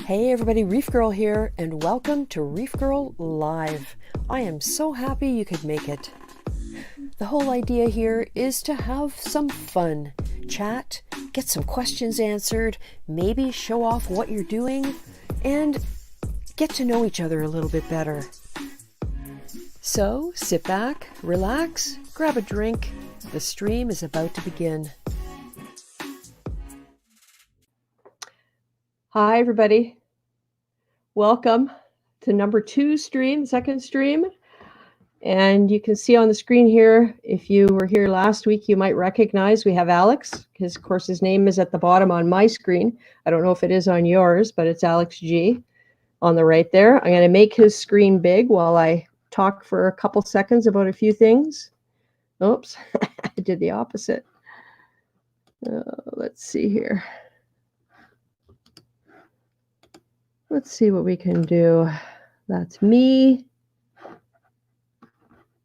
Hey everybody, ReefGrrl here, and welcome to ReefGrrl Live. I am so happy you could make it. The whole idea here is to have some fun, chat, get some questions answered, maybe show off what you're doing, and get to know each other a little bit better. So sit back, relax, grab a drink. The stream is about to begin. Hi everybody. Welcome to number 2 stream, second stream. And you can see on the screen here, if you were here last week, you might recognize we have Alex. Of course, his name is at the bottom on my screen. I don't know if it is on yours, but it's Alex G on the right there. I'm going to make his screen big while I talk for a couple seconds about a few things. Oops, I did the opposite. Let's see here. Let's see what we can do. That's me.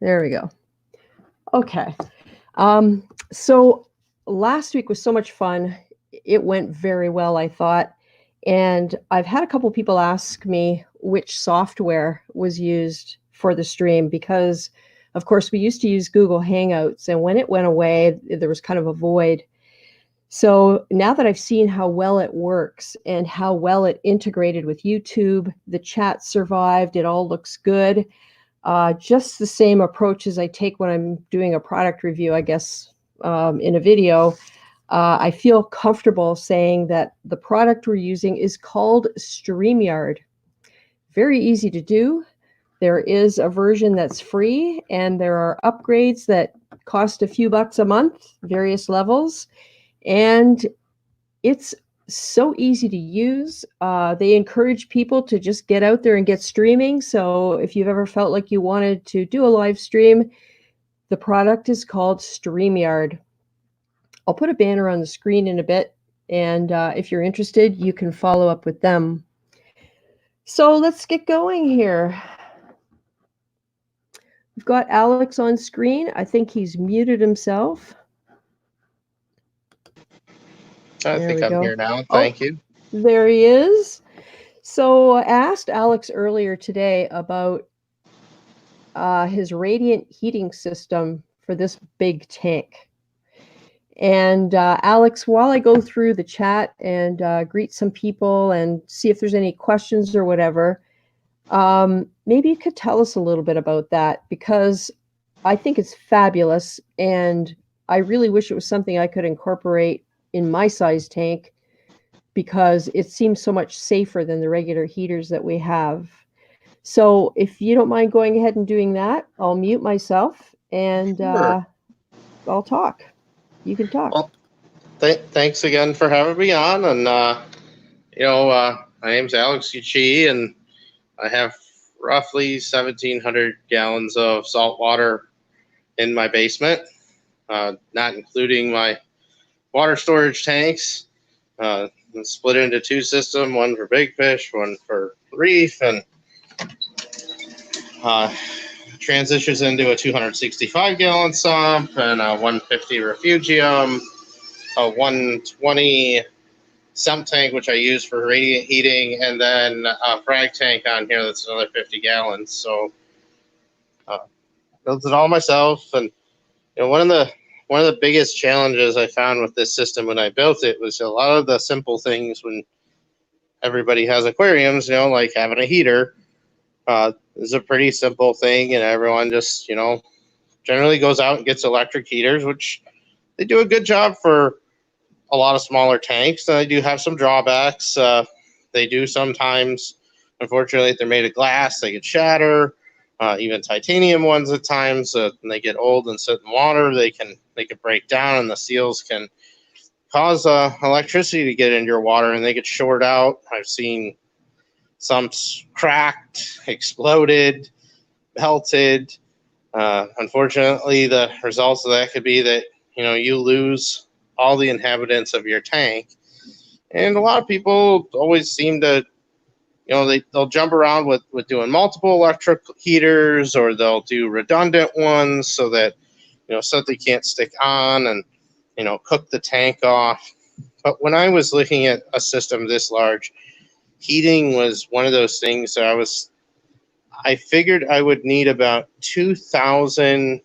There we go. Okay. So last week was so much fun. It went very well, I thought. And I've had a couple people ask me which software was used for the stream because, of course, we used to use Google Hangouts. And when it went away, there was kind of a void. So now that I've seen how well it works and how well it integrated with YouTube, the chat survived, it all looks good. Just the same approach as I take when I'm doing a product review, I guess, in a video. I feel comfortable saying that the product we're using is called StreamYard. Very easy to do. There is a version that's free, and there are upgrades that cost a few bucks a month, various levels. And it's so easy to use. They encourage people to just get out there and get streaming. So if you've ever felt like you wanted to do a live stream, the product is called StreamYard. I'll put a banner on the screen in a bit. And if you're interested, you can follow up with them. So let's get going here. We've got Alex on screen. I think he's muted himself. I think I'm here now. Thank you. There he is. So I asked Alex earlier today about his radiant heating system for this big tank. And Alex, while I go through the chat and greet some people and see if there's any questions or whatever, maybe you could tell us a little bit about that, because I think it's fabulous. And I really wish it was something I could incorporate in my size tank, because it seems so much safer than the regular heaters that we have. So if you don't mind going ahead and doing that, I'll mute myself and Sure. I'll talk. You can talk. Well, thanks again for having me on. And, my name's Alex G, and I have roughly 1,700 gallons of salt water in my basement, not including my water storage tanks. It's split into 2 systems, one for big fish, one for reef, and transitions into a 265-gallon sump and a 150 refugium, a 120 sump tank, which I use for radiant heating, and then a frag tank on here that's another 50 gallons. So built it all myself. And one of the biggest challenges I found with this system when I built it was a lot of the simple things when everybody has aquariums, like having a heater, is a pretty simple thing, and everyone just, generally goes out and gets electric heaters, which they do a good job for a lot of smaller tanks. They do have some drawbacks. They do sometimes, unfortunately, if they're made of glass, they could shatter. Even titanium ones at times, when they get old and sit in water, they can break down, and the seals can cause electricity to get into your water, and they get short out. I've seen sumps cracked, exploded, melted. Unfortunately, the results of that could be that you lose all the inhabitants of your tank. And a lot of people always seem to, they'll jump around with doing multiple electric heaters, or they'll do redundant ones so that, something can't stick on and, cook the tank off. But when I was looking at a system this large, heating was one of those things that I figured I would need about 2,000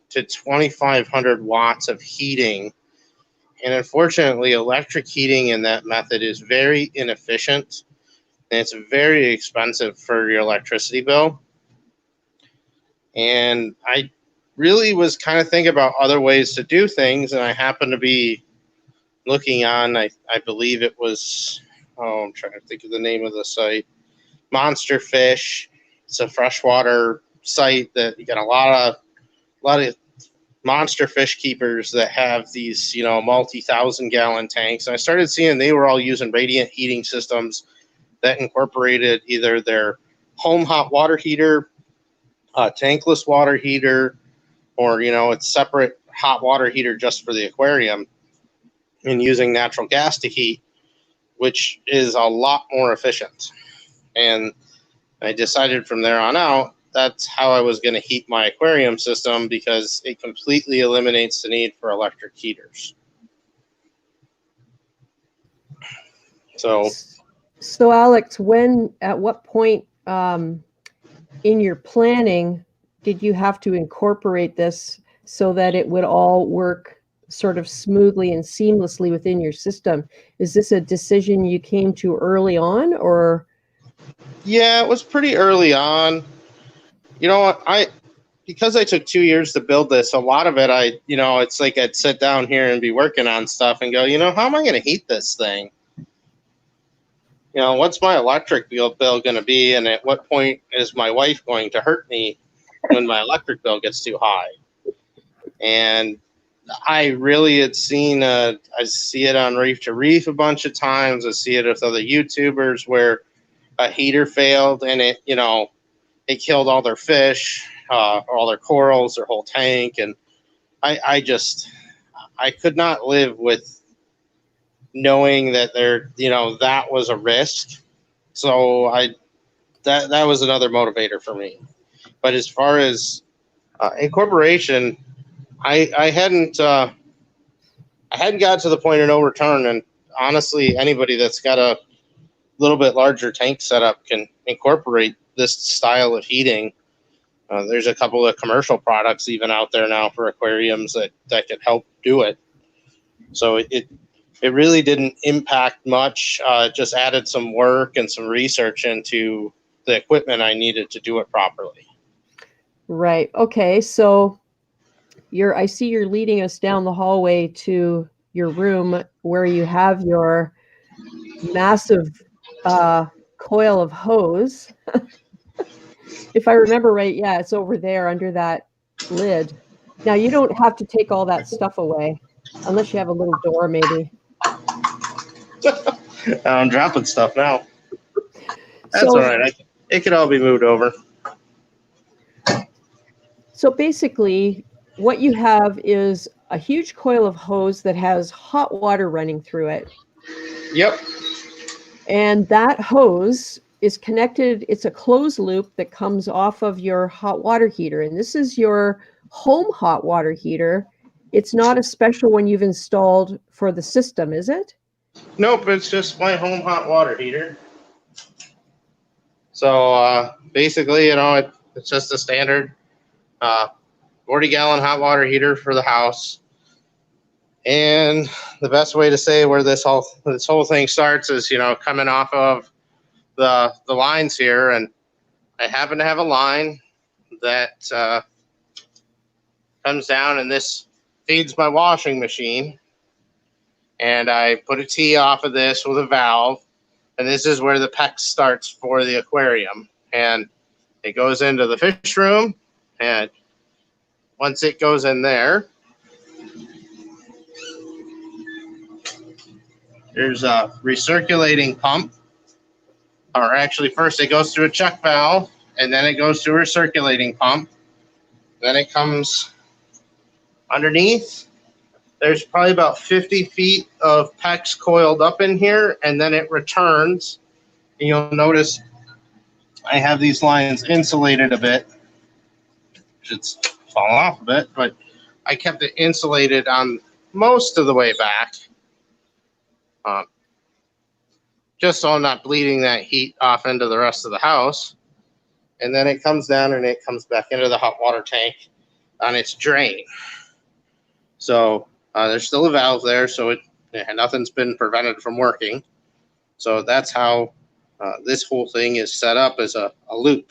to 2,500 watts of heating. And unfortunately, electric heating in that method is very inefficient, and it's very expensive for your electricity bill. And I really was kind of thinking about other ways to do things, and I happened to be looking on, I believe it was, I'm trying to think of the name of the site, Monster Fish. It's a freshwater site that you got a lot of monster fish keepers that have these, multi-thousand gallon tanks. And I started seeing they were all using radiant heating systems that incorporated either their home hot water heater, tankless water heater, or, it's separate hot water heater just for the aquarium, and using natural gas to heat, which is a lot more efficient. And I decided from there on out, that's how I was going to heat my aquarium system, because it completely eliminates the need for electric heaters. So Alex, at what point in your planning did you have to incorporate this so that it would all work sort of smoothly and seamlessly within your system? Is this a decision you came to early on, or? Yeah, it was pretty early on. Because I took 2 years to build this, a lot of it, it's like I'd sit down here and be working on stuff and go, how am I going to heat this thing? What's my electric bill going to be? And at what point is my wife going to hurt me when my electric bill gets too high? And I really had seen, I see it on Reef to Reef a bunch of times. I see it with other YouTubers where a heater failed and it killed all their fish, all their corals, their whole tank. And I could not live with knowing that that was a risk. So that was another motivator for me. But as far as incorporation, I hadn't got to the point of no return. And honestly, anybody that's got a little bit larger tank setup can incorporate this style of heating. There's a couple of commercial products even out there now for aquariums that can help do it. So it really didn't impact much. It just added some work and some research into the equipment I needed to do it properly. Right. Okay. So I see you're leading us down the hallway to your room where you have your massive coil of hose. If I remember right, yeah, it's over there under that lid. Now, you don't have to take all that stuff away, unless you have a little door, maybe. I'm dropping stuff now. That's all right. It could all be moved over. So basically, what you have is a huge coil of hose that has hot water running through it. Yep. And that hose is connected. It's a closed loop that comes off of your hot water heater. And this is your home hot water heater. It's not a special one you've installed for the system, is it? Nope, it's just my home hot water heater. So basically, it's just a standard 40-gallon hot water heater for the house. And the best way to say where this whole thing starts is, coming off of the lines here. And I happen to have a line that comes down, and this feeds my washing machine. And I put a T off of this with a valve, and this is where the PEX starts for the aquarium. And it goes into the fish room, and once it goes in there, there's a recirculating pump. Or actually, first it goes through a check valve, and then it goes through a recirculating pump. Then it comes underneath. There's probably about 50 feet of PEX coiled up in here, and then it returns. And you'll notice I have these lines insulated a bit. It's fallen off a bit, but I kept it insulated on most of the way back. just so I'm not bleeding that heat off into the rest of the house. And then it comes down and it comes back into the hot water tank on its drain. So there's still a valve there, so nothing's been prevented from working. So that's how this whole thing is set up as a loop.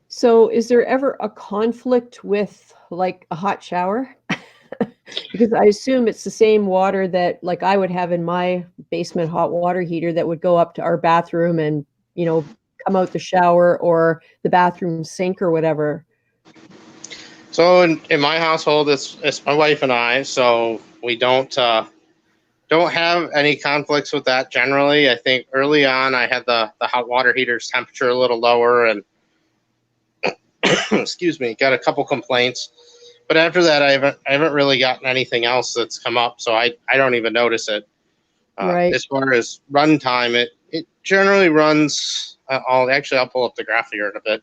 So is there ever a conflict with like a hot shower? Because I assume it's the same water that like I would have in my basement hot water heater that would go up to our bathroom and, come out the shower or the bathroom sink or whatever. So in my household, it's my wife and I, so we don't have any conflicts with that generally. I think early on I had the hot water heater's temperature a little lower and excuse me, got a couple complaints. But after that I haven't really gotten anything else that's come up, so I don't even notice it. Right. As far as run time, it generally runs I'll pull up the graph here in a bit.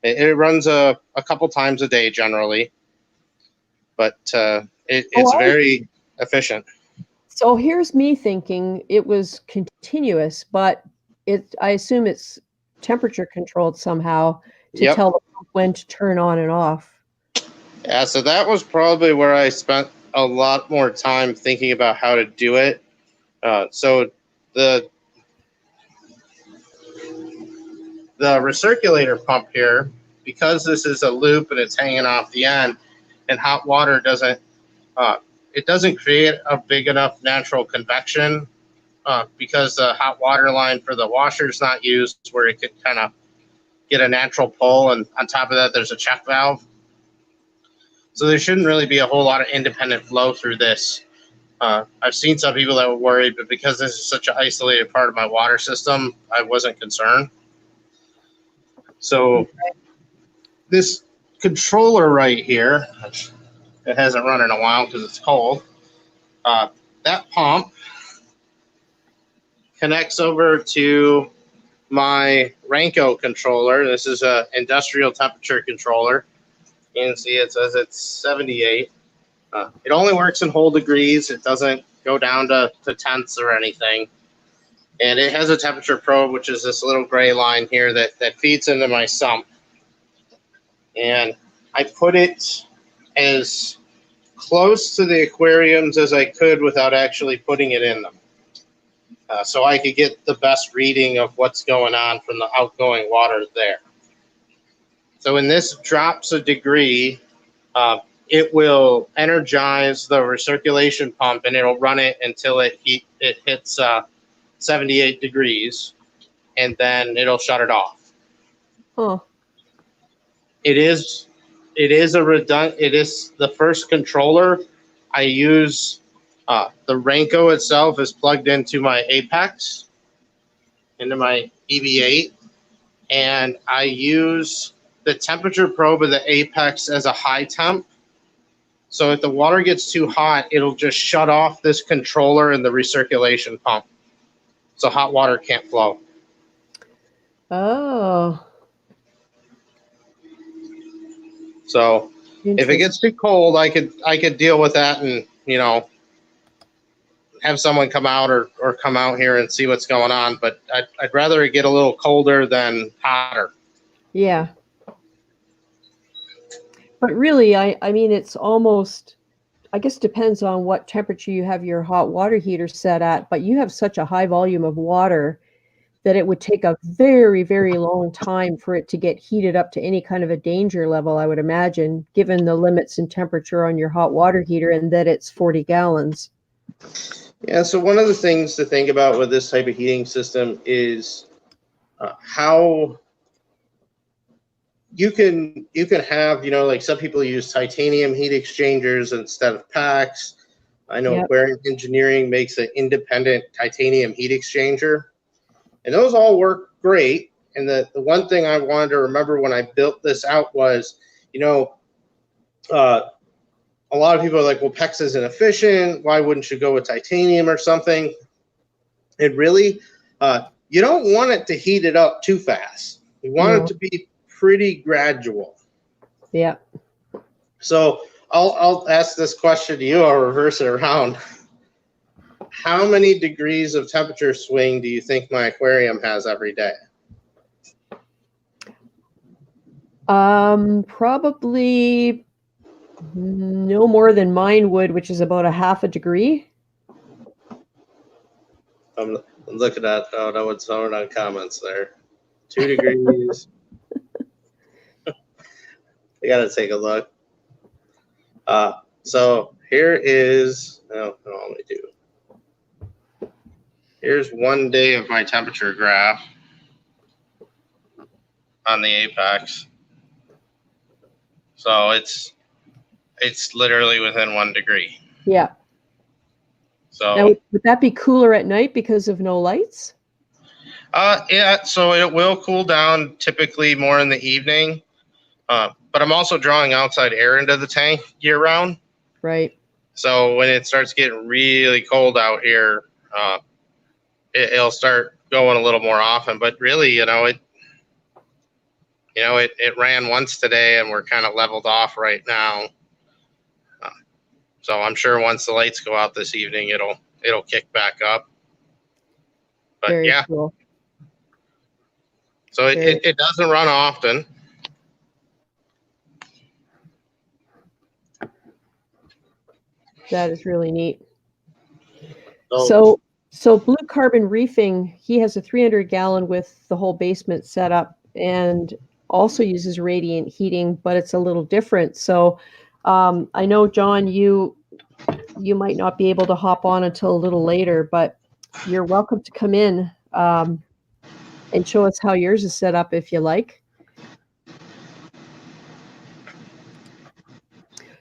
It runs a couple times a day generally, but it's very efficient. So here's me thinking it was continuous, but I assume it's temperature controlled somehow to tell the pump when to turn on and off. Yeah, so that was probably where I spent a lot more time thinking about how to do it. So the recirculator pump here, because this is a loop and it's hanging off the end, and hot water doesn't create a big enough natural convection because the hot water line for the washer is not used where it could kind of get a natural pull, and on top of that there's a check valve. So there shouldn't really be a whole lot of independent flow through this. I've seen some people that were worried, but because this is such an isolated part of my water system, I wasn't concerned. So this controller right here, it hasn't run in a while because it's cold. That pump connects over to my Renko controller. This is an industrial temperature controller. You can see it says it's 78. It only works in whole degrees. It doesn't go down to tenths or anything. And it has a temperature probe, which is this little gray line here that feeds into my sump. And I put it as close to the aquariums as I could without actually putting it in them. So I could get the best reading of what's going on from the outgoing water there. So when this drops a degree, it will energize the recirculation pump and it'll run it until it hits 78 degrees, and then it'll shut it off. Oh. It is the first controller I use. The Renko itself is plugged into my Apex, into my EV8, and I use the temperature probe of the Apex as a high temp. So if the water gets too hot, it'll just shut off this controller and the recirculation pump. So hot water can't flow. Oh. So if it gets too cold, I could deal with that and, have someone come out or come out here and see what's going on. But I'd rather it get a little colder than hotter. Yeah. But really, I mean, it's almost, I guess, depends on what temperature you have your hot water heater set at, but you have such a high volume of water that it would take a very, very long time for it to get heated up to any kind of a danger level, I would imagine, given the limits in temperature on your hot water heater and that it's 40 gallons. Yeah, so one of the things to think about with this type of heating system is how you can have, like some people use titanium heat exchangers instead of packs. I know Aquarium Engineering makes an independent titanium heat exchanger, and those all work great. And the one thing I wanted to remember when I built this out was, a lot of people are like, well, PEX isn't efficient. Why wouldn't you go with titanium or something? It really, you don't want it to heat it up too fast. You want it to be pretty gradual. Yeah. So I'll ask this question to you. I'll reverse it around. how many degrees of temperature swing do you think my aquarium has every day? Probably no more than mine would, which is about a half a degree. I'm looking at, oh, no one's throwing on comments there. 2 degrees. I gotta take a look. So here is, oh, let me do. Here's 1 day of my temperature graph on the apex. So it's literally within 1 degree. Yeah. So now, would that be cooler at night because of no lights? Yeah, so it will cool down typically more in the evening. But I'm also drawing outside air into the tank year round. Right. So when it starts getting really cold out here, it'll start going a little more often. But really, it ran once today, and we're kind of leveled off right now. So I'm sure once the lights go out this evening, it'll kick back up. But Very yeah, cool. So it doesn't run often. That is really neat. So Blue Carbon Reefing, he has a 300-gallon with the whole basement set up and also uses radiant heating, but it's a little different. So I know, John, you might not be able to hop on until a little later, but you're welcome to come in and show us how yours is set up if you like.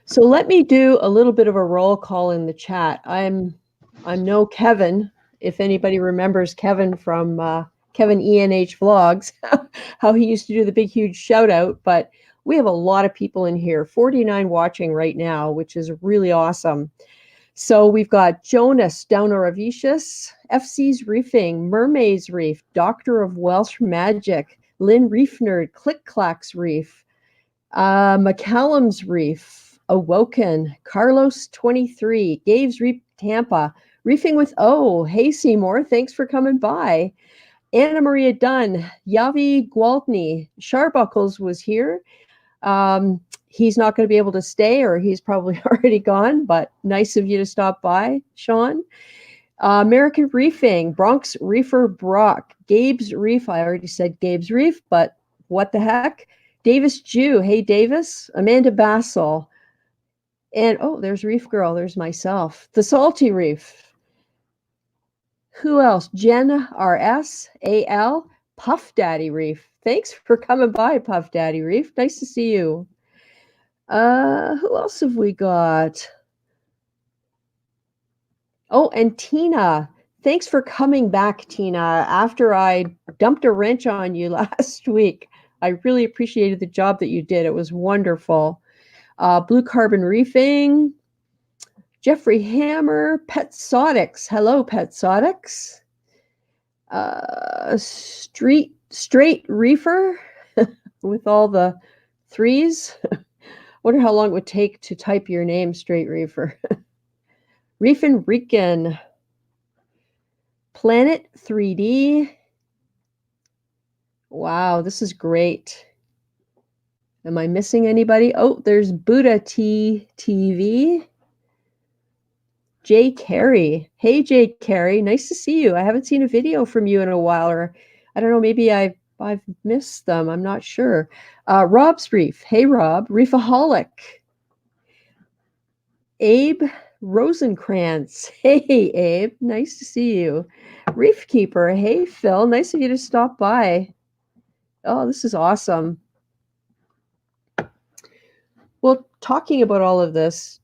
So let me do a little bit of a roll call in the chat. I'm no Kevin. If anybody remembers Kevin from Kevin ENH Vlogs, how he used to do the big, huge shout out. But we have a lot of people in here, 49 watching right now, which is really awesome. So we've got Jonas Downeravicius, FC's Reefing, Mermaids Reef, Doctor of Welsh Magic, Lynn Reef Nerd, Click Clacks Reef, McCallum's Reef, Awoken, Carlos 23, Gabe's Reef Tampa, Reefing with O. Hey Seymour, thanks for coming by. Anna Maria Dunn, Yavi Gwaltney, Sharbuckles was here. He's not going to be able to stay, or he's probably already gone, but nice of you to stop by, Sean. American Reefing, Bronx Reefer Brock, Gabe's Reef. I already said Gabe's Reef, but what the heck? Davis Jew. Hey, Davis. Amanda Bassel. And, oh, there's ReefGrrl. There's myself. The Salty Reef. Who else? Jen RS, AL, Puff Daddy Reef. Thanks for coming by, Puff Daddy Reef. Nice to see you. Who else have we got? Oh, and Tina. Thanks for coming back, Tina, after I dumped a wrench on you last week. I really appreciated the job that you did. It was wonderful. Blue Carbon Reefing. Jeffrey Hammer, Petsotics. Hello, Petsotics. Straight Reefer with all the threes. Wonder how long it would take to type your name, Straight Reefer. Reefin' Rican. Planet 3D. Wow, this is great. Am I missing anybody? Oh, there's Buddha TV. Jay Carey. Hey, Jay Carey. Nice to see you. I haven't seen a video from you in a while, or I don't know, maybe I've missed them. I'm not sure. Rob's Reef. Hey, Rob. Reefaholic. Abe Rosenkrantz. Hey, Abe. Nice to see you. Reef Keeper. Hey, Phil. Nice of you to stop by. Oh, this is awesome. Well, talking about all of this,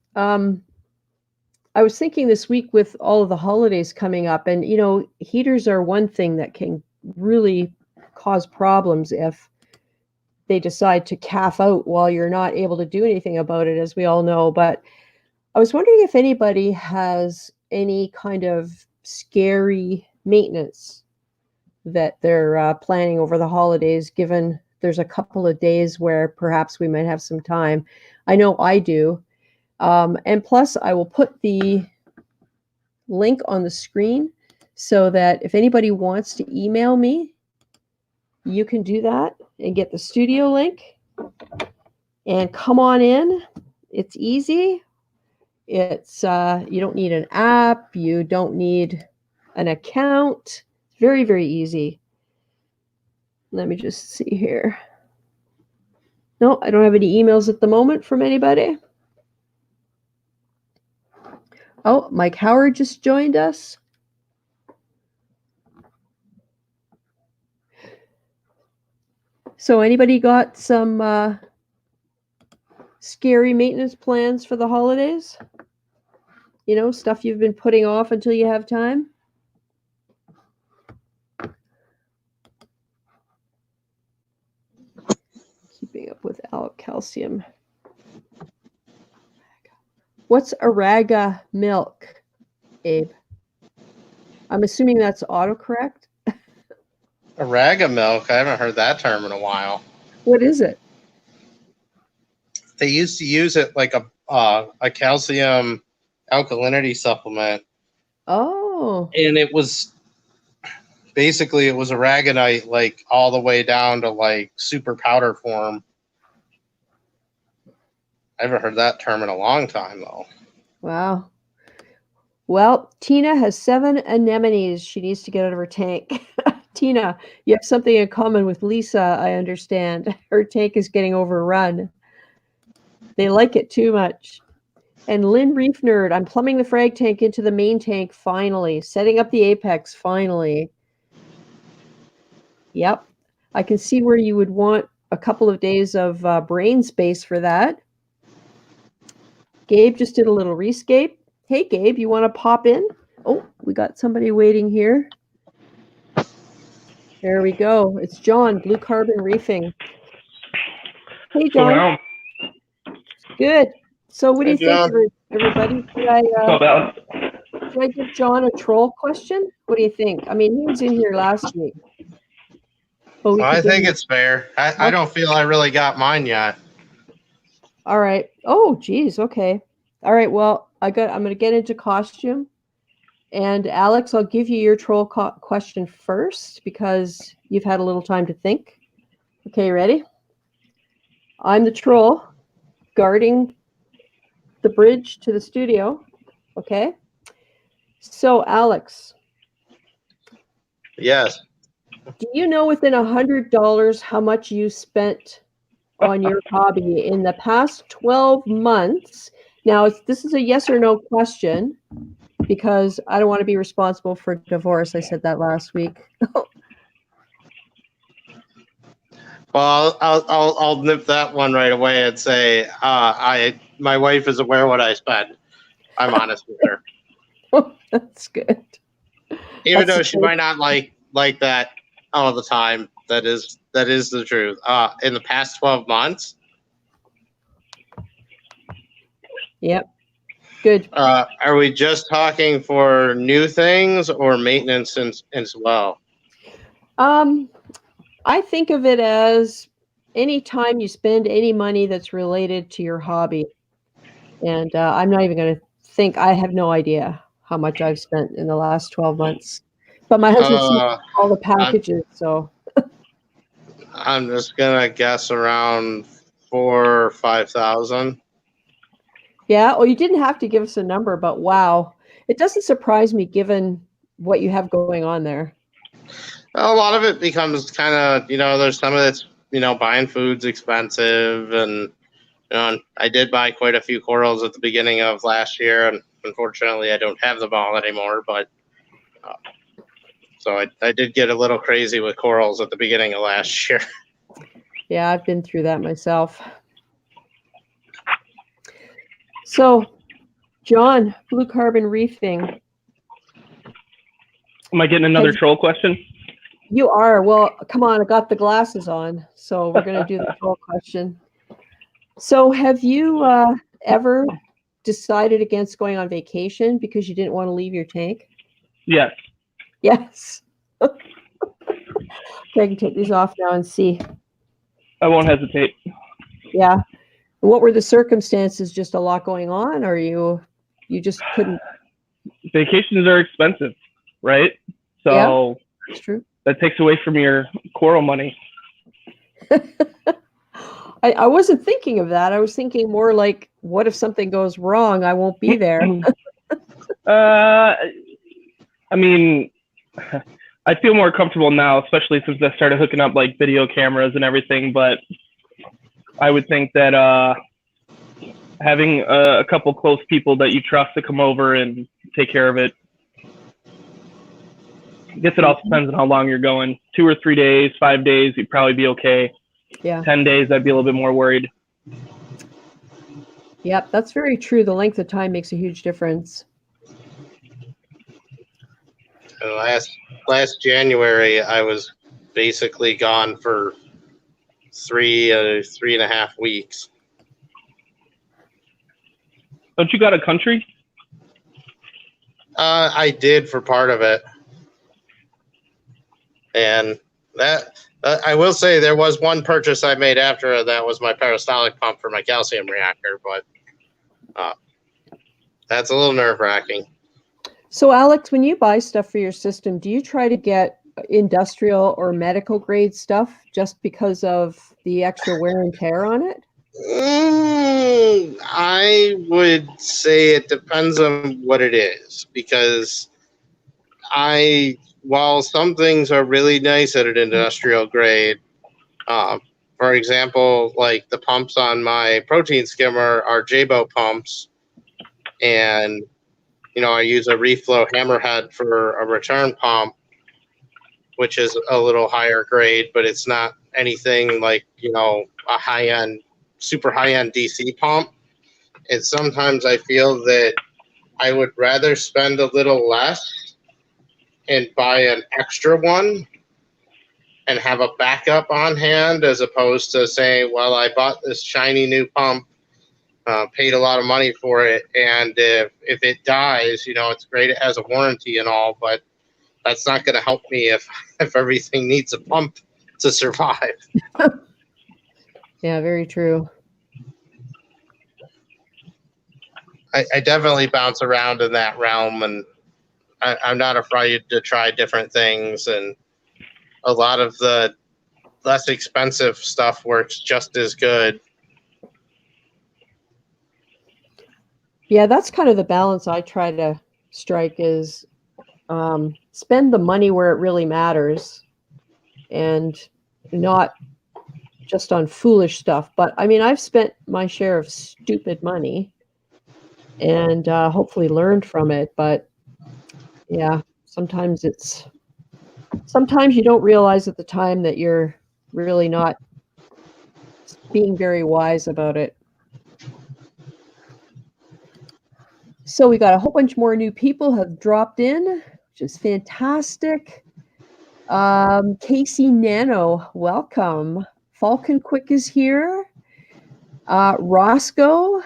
I was thinking this week with all of the holidays coming up, and, heaters are one thing that can really cause problems if they decide to calf out while you're not able to do anything about it, as we all know. But I was wondering if anybody has any kind of scary maintenance that they're planning over the holidays, given there's a couple of days where perhaps we might have some time. I know I do. And plus, I will put the link on the screen so that if anybody wants to email me, you can do that and get the studio link and come on in. It's easy. It's you don't need an app. You don't need an account. Very, very easy. Let me just see here. No, I don't have any emails at the moment from anybody. Oh, Mike Howard just joined us. So anybody got some scary maintenance plans for the holidays? You know, stuff you've been putting off until you have time? Keeping up with calcium. What's Araga milk, Abe? I'm assuming that's autocorrect. Araga milk. I haven't heard that term in a while. What is it? They used to use it like a calcium alkalinity supplement. Oh. And it was basically it was aragonite like all the way down to like super powder form. I haven't heard that term in a long time though. Wow. Well, Tina has 7 anemones she needs to get out of her tank. Tina, you have something in common with Lisa, I understand. Her tank is getting overrun. They like it too much. And Lynn Reef Nerd, I'm plumbing the frag tank into the main tank finally. Setting up the apex finally. Yep. I can see where you would want a couple of days of brain space for that. Gabe just did a little rescape. Hey, Gabe, you want to pop in? Oh, we got somebody waiting here. There we go. It's John, Blue Carbon Reefing. Hey, John. Good. So what do you think, everybody? Should I give John a troll question? What do you think? I mean, he was in here last week. Well, I think it's fair. I don't feel I really got mine yet. All right. Oh, geez. Okay. All right. Well, I'm going to get into costume. And Alex, I'll give you your troll question first because you've had a little time to think. Okay, ready? I'm the troll guarding the bridge to the studio. Okay. So, Alex. Yes. Do you know within $100 how much you spent on your hobby in the past 12 months? Now, this is a yes or no question because I don't want to be responsible for divorce. I said that last week. Well, I'll nip that one right away and say my wife is aware what I spend. I'm honest with her. Oh, that's good. Even though she might not like that all the time, that is the truth. In the past 12 months. Yep. Good. Are we just talking for new things or maintenance as well? I think of it as any time you spend any money that's related to your hobby. And I'm not even going to think. I have no idea how much I've spent in the last 12 months. But my husband sees all the packages, so. I'm just going to guess around 4,000 or 5,000. Yeah, well, you didn't have to give us a number, but wow. It doesn't surprise me given what you have going on there. Well, a lot of it becomes kind of, there's some of it's, buying food's expensive. And, I did buy quite a few corals at the beginning of last year. And unfortunately, I don't have them all anymore. But so I did get a little crazy with corals at the beginning of last year. Yeah, I've been through that myself. So, John, Blue Carbon Reefing. Am I getting another troll question? You are. Well, come on, I got the glasses on, so we're going to do the troll question. So, have you ever decided against going on vacation because you didn't want to leave your tank? Yes. Yes. Okay, I can take these off now and see. I won't hesitate. Yeah. What were the circumstances? Just a lot going on, or you just couldn't vacations are expensive, right? So It's true. that takes away from your coral money. I wasn't thinking of that. I was thinking more like, what if something goes wrong? I won't be there. I mean, I feel more comfortable now, especially since I started hooking up like video cameras and everything. But I would think that having a couple close people that you trust to come over and take care of it. I guess it also depends on how long you're going. 2 or 3 days, 5 days, you'd probably be okay. Yeah. 10 days, I'd be a little bit more worried. Yep, that's very true. The length of time makes a huge difference. Last January, I was basically gone for 3.5 weeks. Don't you got a country? I did for part of it, and that I will say there was one purchase I made after that was my peristaltic pump for my calcium reactor, but that's a little nerve-wracking. So, Alex, when you buy stuff for your system, do you try to get industrial or medical grade stuff just because of the extra wear and tear on it? I would say it depends on what it is, because while some things are really nice at an industrial grade, for example, like the pumps on my protein skimmer are J-Boat pumps, and I use a Reflow hammerhead for a return pump, which is a little higher grade, but it's not anything like a super high-end DC pump. And sometimes I feel that I would rather spend a little less and buy an extra one and have a backup on hand, as opposed to saying, well, I bought this shiny new pump, paid a lot of money for it, and if it dies, it's great, it has a warranty and all, but that's not going to help me if everything needs a pump to survive. Yeah, very true. I definitely bounce around in that realm, and I'm not afraid to try different things, and a lot of the less expensive stuff works just as good. Yeah, that's kind of the balance I try to strike, is spend the money where it really matters and not just on foolish stuff. But I mean, I've spent my share of stupid money and hopefully learned from it. But yeah, sometimes you don't realize at the time that you're really not being very wise about it. So we got a whole bunch more new people have dropped in, which is fantastic. Casey Nano, welcome. Falcon Quick is here. Roscoe.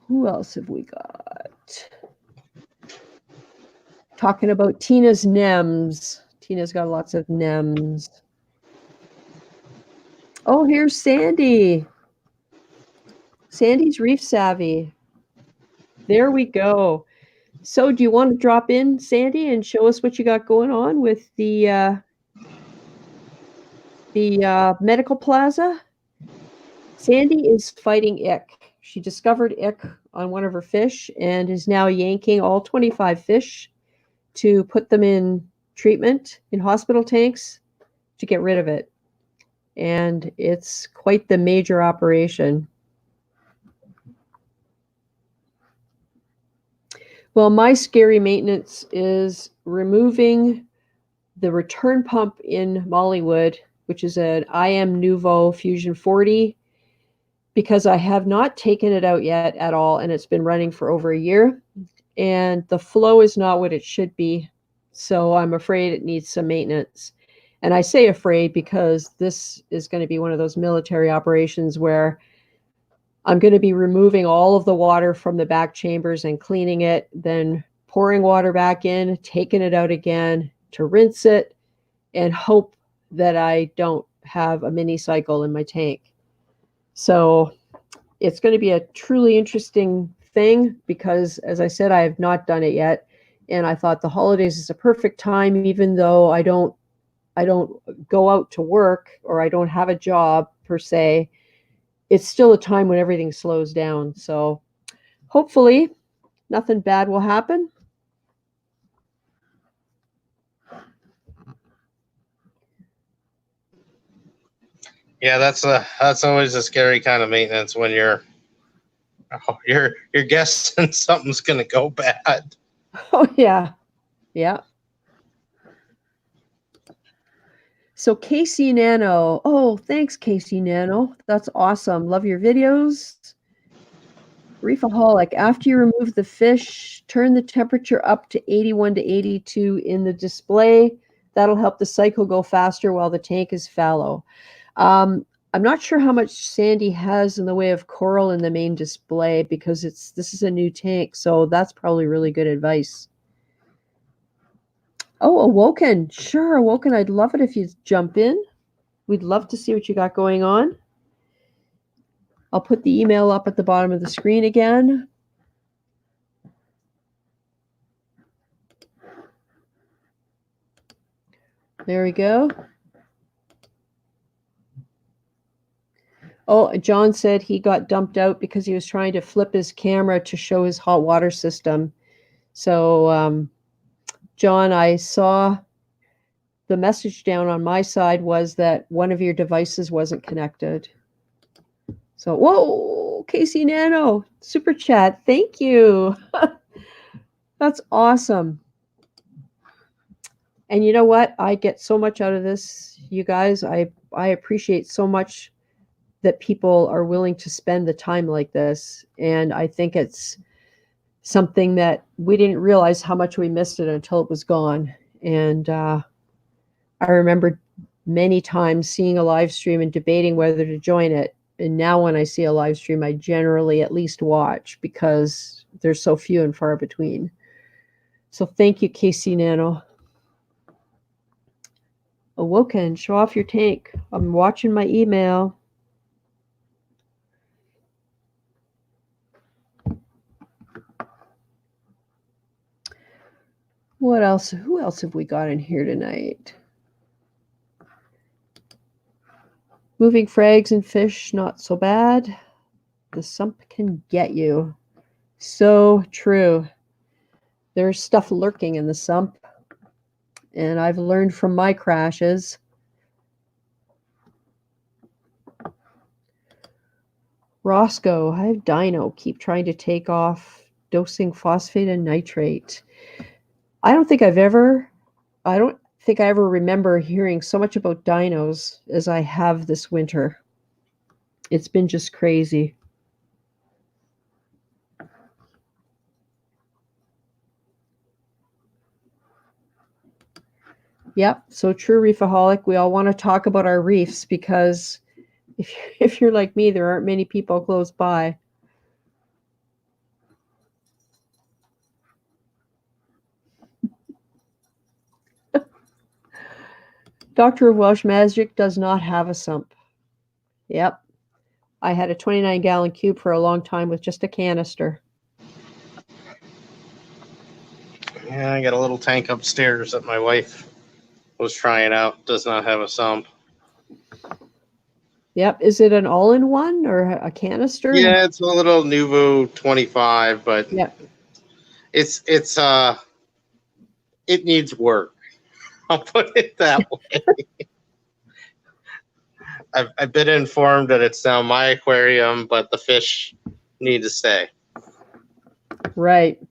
Who else have we got? Talking about Tina's NEMs. Tina's got lots of NEMs. Oh, here's Sandy. Sandy's Reef Savvy. There we go. So do you want to drop in, Sandy, and show us what you got going on with the medical plaza? Sandy is fighting ick. She discovered ick on one of her fish and is now yanking all 25 fish to put them in treatment in hospital tanks to get rid of it. And it's quite the major operation. Well, my scary maintenance is removing the return pump in Mollywood, which is an IM Nuvo Fusion 40, because I have not taken it out yet at all, and it's been running for over a year, and the flow is not what it should be, so I'm afraid it needs some maintenance. And I say afraid because this is going to be one of those military operations where I'm going to be removing all of the water from the back chambers and cleaning it, then pouring water back in, taking it out again to rinse it, and hope that I don't have a mini cycle in my tank. So it's going to be a truly interesting thing because, as I said, I have not done it yet. And I thought the holidays is a perfect time, even though I don't go out to work or I don't have a job per se. It's still a time when everything slows down. So hopefully nothing bad will happen. Yeah, that's always a scary kind of maintenance when you're guessing something's gonna go bad. Oh yeah. Yeah. So Casey Nano. Oh, thanks, Casey Nano. That's awesome. Love your videos. Reefaholic. After you remove the fish, turn the temperature up to 81 to 82 in the display. That'll help the cycle go faster while the tank is fallow. I'm not sure how much Sandy has in the way of coral in the main display because this is a new tank, so that's probably really good advice. Oh, Awoken. Sure, Awoken. I'd love it if you jump in. We'd love to see what you got going on. I'll put the email up at the bottom of the screen again. There we go. Oh, John said he got dumped out because he was trying to flip his camera to show his hot water system. So, John, I saw the message down on my side was that one of your devices wasn't connected. So, whoa, Casey Nano, super chat. Thank you. That's awesome. And you know what? I get so much out of this, you guys. I appreciate so much that people are willing to spend the time like this. And I think it's something that we didn't realize how much we missed it until it was gone. And I remember many times seeing a live stream and debating whether to join it. And now when I see a live stream, I generally at least watch because they're so few and far between. So thank you, Casey Nano. Awoken, show off your tank. I'm watching my email. What else? Who else have we got in here tonight? Moving frags and fish, not so bad. The sump can get you. So true. There's stuff lurking in the sump. And I've learned from my crashes. Roscoe, I have dino. Keep trying to take off dosing phosphate and nitrate. I don't think I ever remember hearing so much about dinos as I have this winter. It's been just crazy. Yep, so true, Reefaholic. We all want to talk about our reefs because if you're like me, there aren't many people close by. Doctor of Welsh Magic does not have a sump. Yep. I had a 29-gallon cube for a long time with just a canister. Yeah, I got a little tank upstairs that my wife was trying out. Does not have a sump. Yep. Is it an all-in-one or a canister? Yeah, it's a little Nuvo 25, but yep. It needs work. I'll put it that way. I've been informed that it's now my aquarium, but the fish need to stay. Right.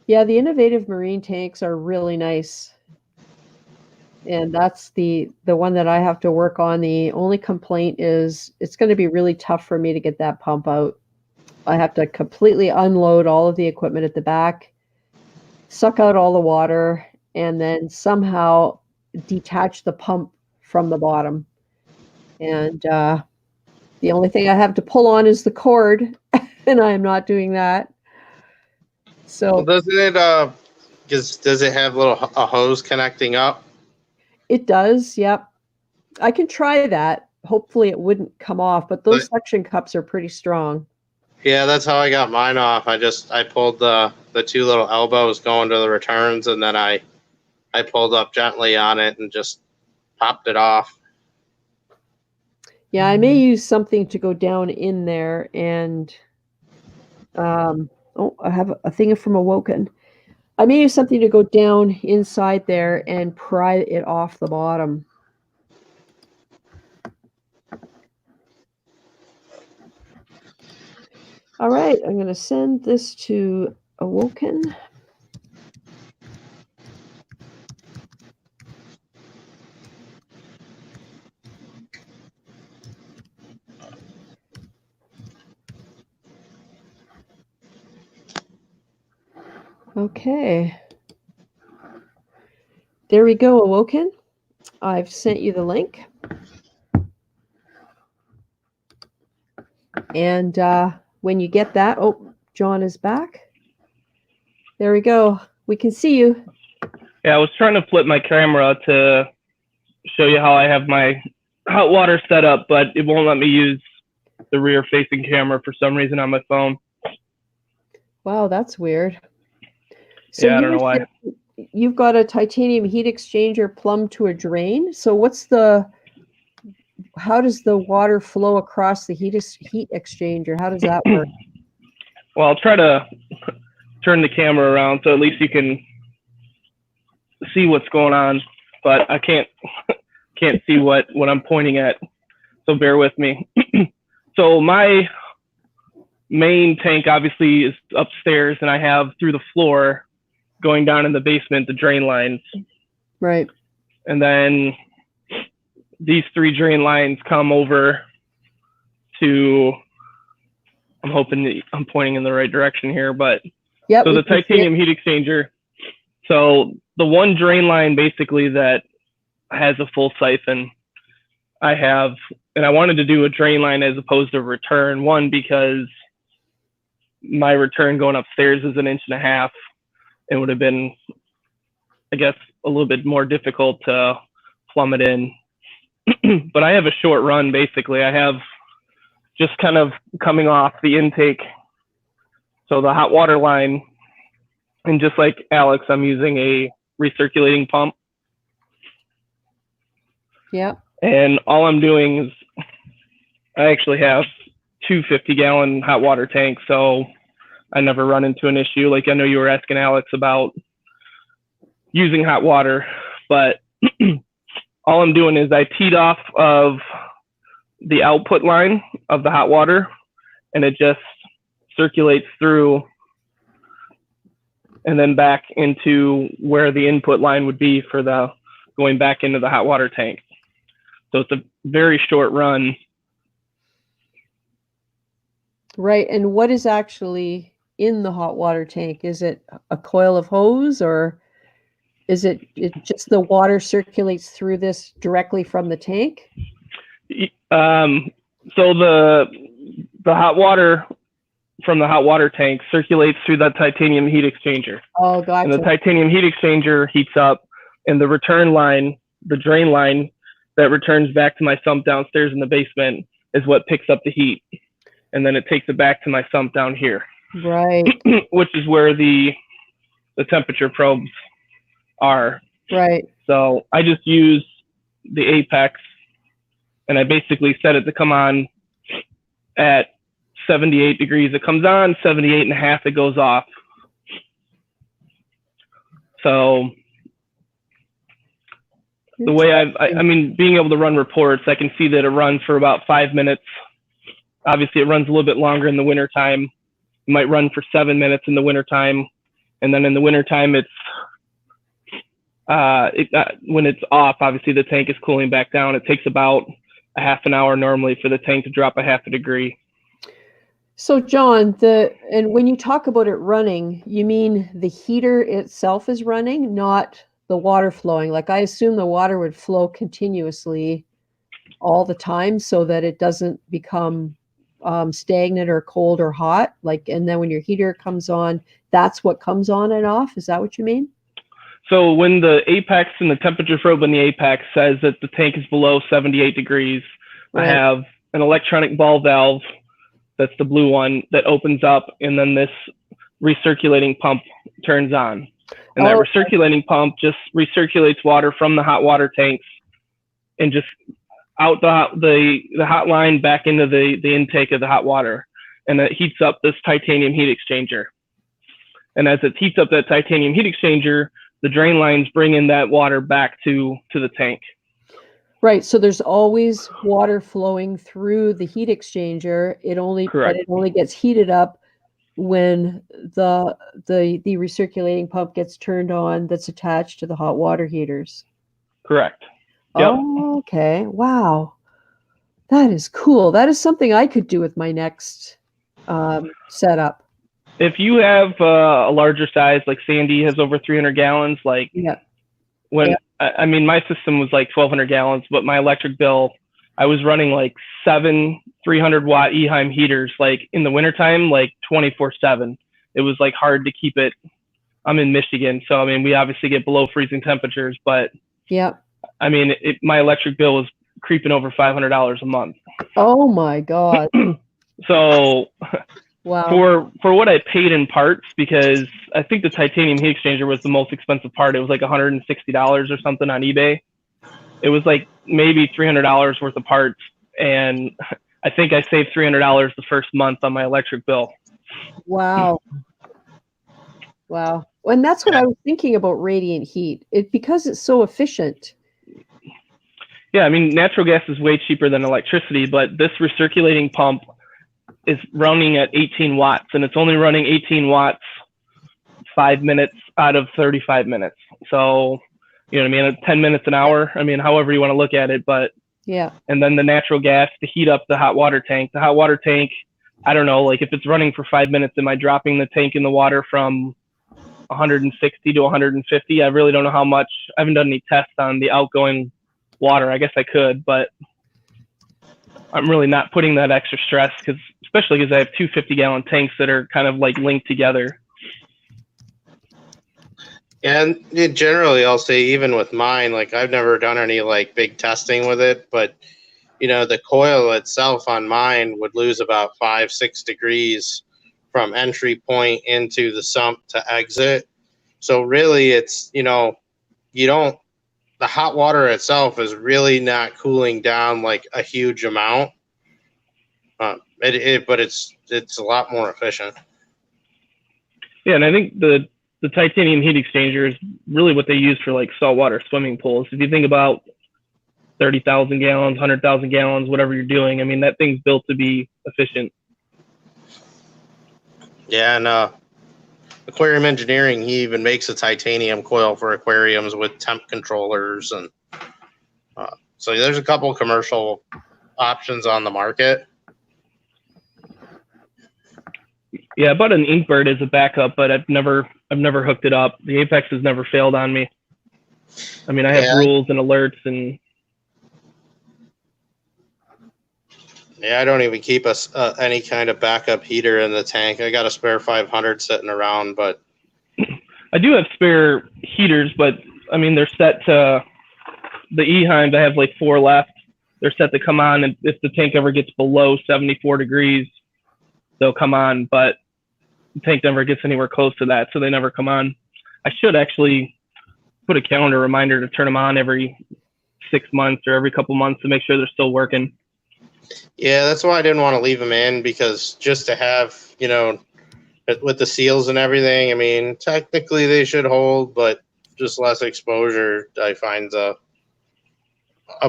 Yeah, the innovative marine tanks are really nice. And that's the one that I have to work on. The only complaint is it's going to be really tough for me to get that pump out. I have to completely unload all of the equipment at the back, suck out all the water, and then somehow detach the pump from the bottom. And the only thing I have to pull on is the cord, and I am not doing that. So well, does it have a hose connecting up? It does, yep. I can try that. Hopefully it wouldn't come off, but those suction cups are pretty strong. Yeah, that's how I got mine off. I pulled the two little elbows going to the returns, and then I pulled up gently on it and just popped it off. Yeah, I may use something to go down in there and oh, I have a thing from Awoken. I may use something to go down inside there and pry it off the bottom. All right, I'm going to send this to Awoken. Okay. There we go, Awoken. I've sent you the link. And when you get that, oh, John is back. There we go. We can see you. Yeah, I was trying to flip my camera to show you how I have my hot water set up, but it won't let me use the rear facing camera for some reason on my phone. Wow, that's weird. So yeah, I don't know why. You've got a titanium heat exchanger plumbed to a drain. So how does the water flow across the heat exchanger? How does that work? Well, I'll try to turn the camera around so at least you can see what's going on, but I can't see what I'm pointing at. So bear with me. So my main tank obviously is upstairs, and I have through the floor going down in the basement the drain lines. Right. And then these 3 drain lines come over to, I'm hoping that I'm pointing in the right direction here, but yep, so the titanium heat exchanger. So the one drain line basically that has a full siphon, I have, and I wanted to do a drain line as opposed to return. One, because my return going upstairs is 1.5 inches. It would have been, I guess, a little bit more difficult to plumb it in. But I have a short run, basically. I have just kind of coming off the intake. So the hot water line, and just like Alex, I'm using a recirculating pump. Yeah. And all I'm doing is I actually have 2 50-gallon hot water tanks, so I never run into an issue. Like I know you were asking Alex about using hot water, but all I'm doing is I teed off of the output line of the hot water, and it just circulates through and then back into where the input line would be for the going back into the hot water tank. So it's a very short run. Right. And what is actually in the hot water tank? Is it a coil of hose, or is it just the water circulates through this directly from the tank? So the hot water from the hot water tank circulates through that titanium heat exchanger. Oh, gotcha. And the titanium heat exchanger heats up, and the return line, the drain line that returns back to my sump downstairs in the basement, is what picks up the heat. And then it takes it back to my sump down here. Right. Which is where the temperature probes are. Right. So I just use the apex, and I basically set it to come on at 78 degrees. It comes on, 78.5 it goes off. So the way I mean, being able to run reports, I can see that it runs for about 5 minutes. Obviously, it runs a little bit longer in the wintertime. It might run for 7 minutes in the wintertime. And then in the wintertime, it's when it's off, obviously the tank is cooling back down. It takes about a half an hour normally for the tank to drop a half a degree. So John, and when you talk about it running, you mean the heater itself is running, not the water flowing? Like I assume the water would flow continuously all the time so that it doesn't become stagnant or cold or hot. Like, and then when your heater comes on, that's what comes on and off. Is that what you mean? So when the apex and the temperature probe in the apex says that the tank is below 78 degrees, I Right. have an electronic ball valve, that's the blue one, that opens up, and then this recirculating pump turns on. And that Oh, recirculating pump just recirculates water from the hot water tanks and just out the hot line back into the intake of the hot water. And it heats up this titanium heat exchanger. And as it heats up that titanium heat exchanger, the drain lines bring in that water back to the tank. right. So there's always water flowing through the heat exchanger. But Correct. it only gets heated up when the recirculating pump gets turned on that's attached to the hot water heaters. Correct. Yep. Oh, okay. Wow. That is cool. That is something I could do with my next setup. If you have a larger size, like Sandy has over 300 gallons, like Yeah. when, Yeah. I mean, my system was like 1,200 gallons, but my electric bill, I was running like 7 300-watt Eheim heaters, like in the wintertime, like 24/7. It was like hard to keep it. I'm in Michigan, so I mean, we obviously get below freezing temperatures, but Yeah. I mean, my electric bill was creeping over $500 a month. Oh my God. So Wow. for what I paid in parts, because I think the titanium heat exchanger was the most expensive part. It was like $160 or something on eBay. It was like maybe $300 worth of parts, and I think I saved $300 the first month on my electric bill. Wow. Wow. And that's what I was thinking about radiant heat. Because it's so efficient. Yeah, I mean, natural gas is way cheaper than electricity, but this recirculating pump is running at 18 watts, and it's only running 18 watts 5 minutes out of 35 minutes. So, you know what I mean? 10 minutes an hour. I mean, however you want to look at it, but Yeah. and then the natural gas to heat up the hot water tank. The hot water tank, I don't know, like if it's running for 5 minutes, am I dropping the tank in the water from 160 to 150? I really don't know how much. I haven't done any tests on the outgoing water. I guess I could, but I'm really not putting that extra stress, especially because I have 2 50-gallon tanks that are kind of like linked together. And generally, I'll say even with mine, like I've never done any like big testing with it, but you know, the coil itself on mine would lose about 5-6 degrees from entry point into the sump to exit. So really, it's, you know, the hot water itself is really not cooling down like a huge amount. But it's a lot more efficient. Yeah, and I think the titanium heat exchanger is really what they use for like saltwater swimming pools. If you think about 30,000 gallons, 100,000 gallons, whatever you're doing, I mean, that thing's built to be efficient. Yeah, and Aquarium Engineering, he even makes a titanium coil for aquariums with temp controllers, and so there's a couple commercial options on the market. Yeah, I bought an Inkbird as a backup, but I've never hooked it up. The Apex has never failed on me. I mean, I have rules and alerts, and yeah, I don't even keep any kind of backup heater in the tank. I got a spare 500 sitting around, but I do have spare heaters, but I mean, they're set to the Eheims. I have like 4 left. They're set to come on, and if the tank ever gets below 74 degrees, they'll come on, but the tank never gets anywhere close to that, so they never come on. I should actually put a calendar reminder to turn them on every 6 months or every couple months to make sure they're still working. yeah, that's why I didn't want to leave them in, because just to have, you know, with the seals and everything, I mean, technically they should hold, but just less exposure, I find a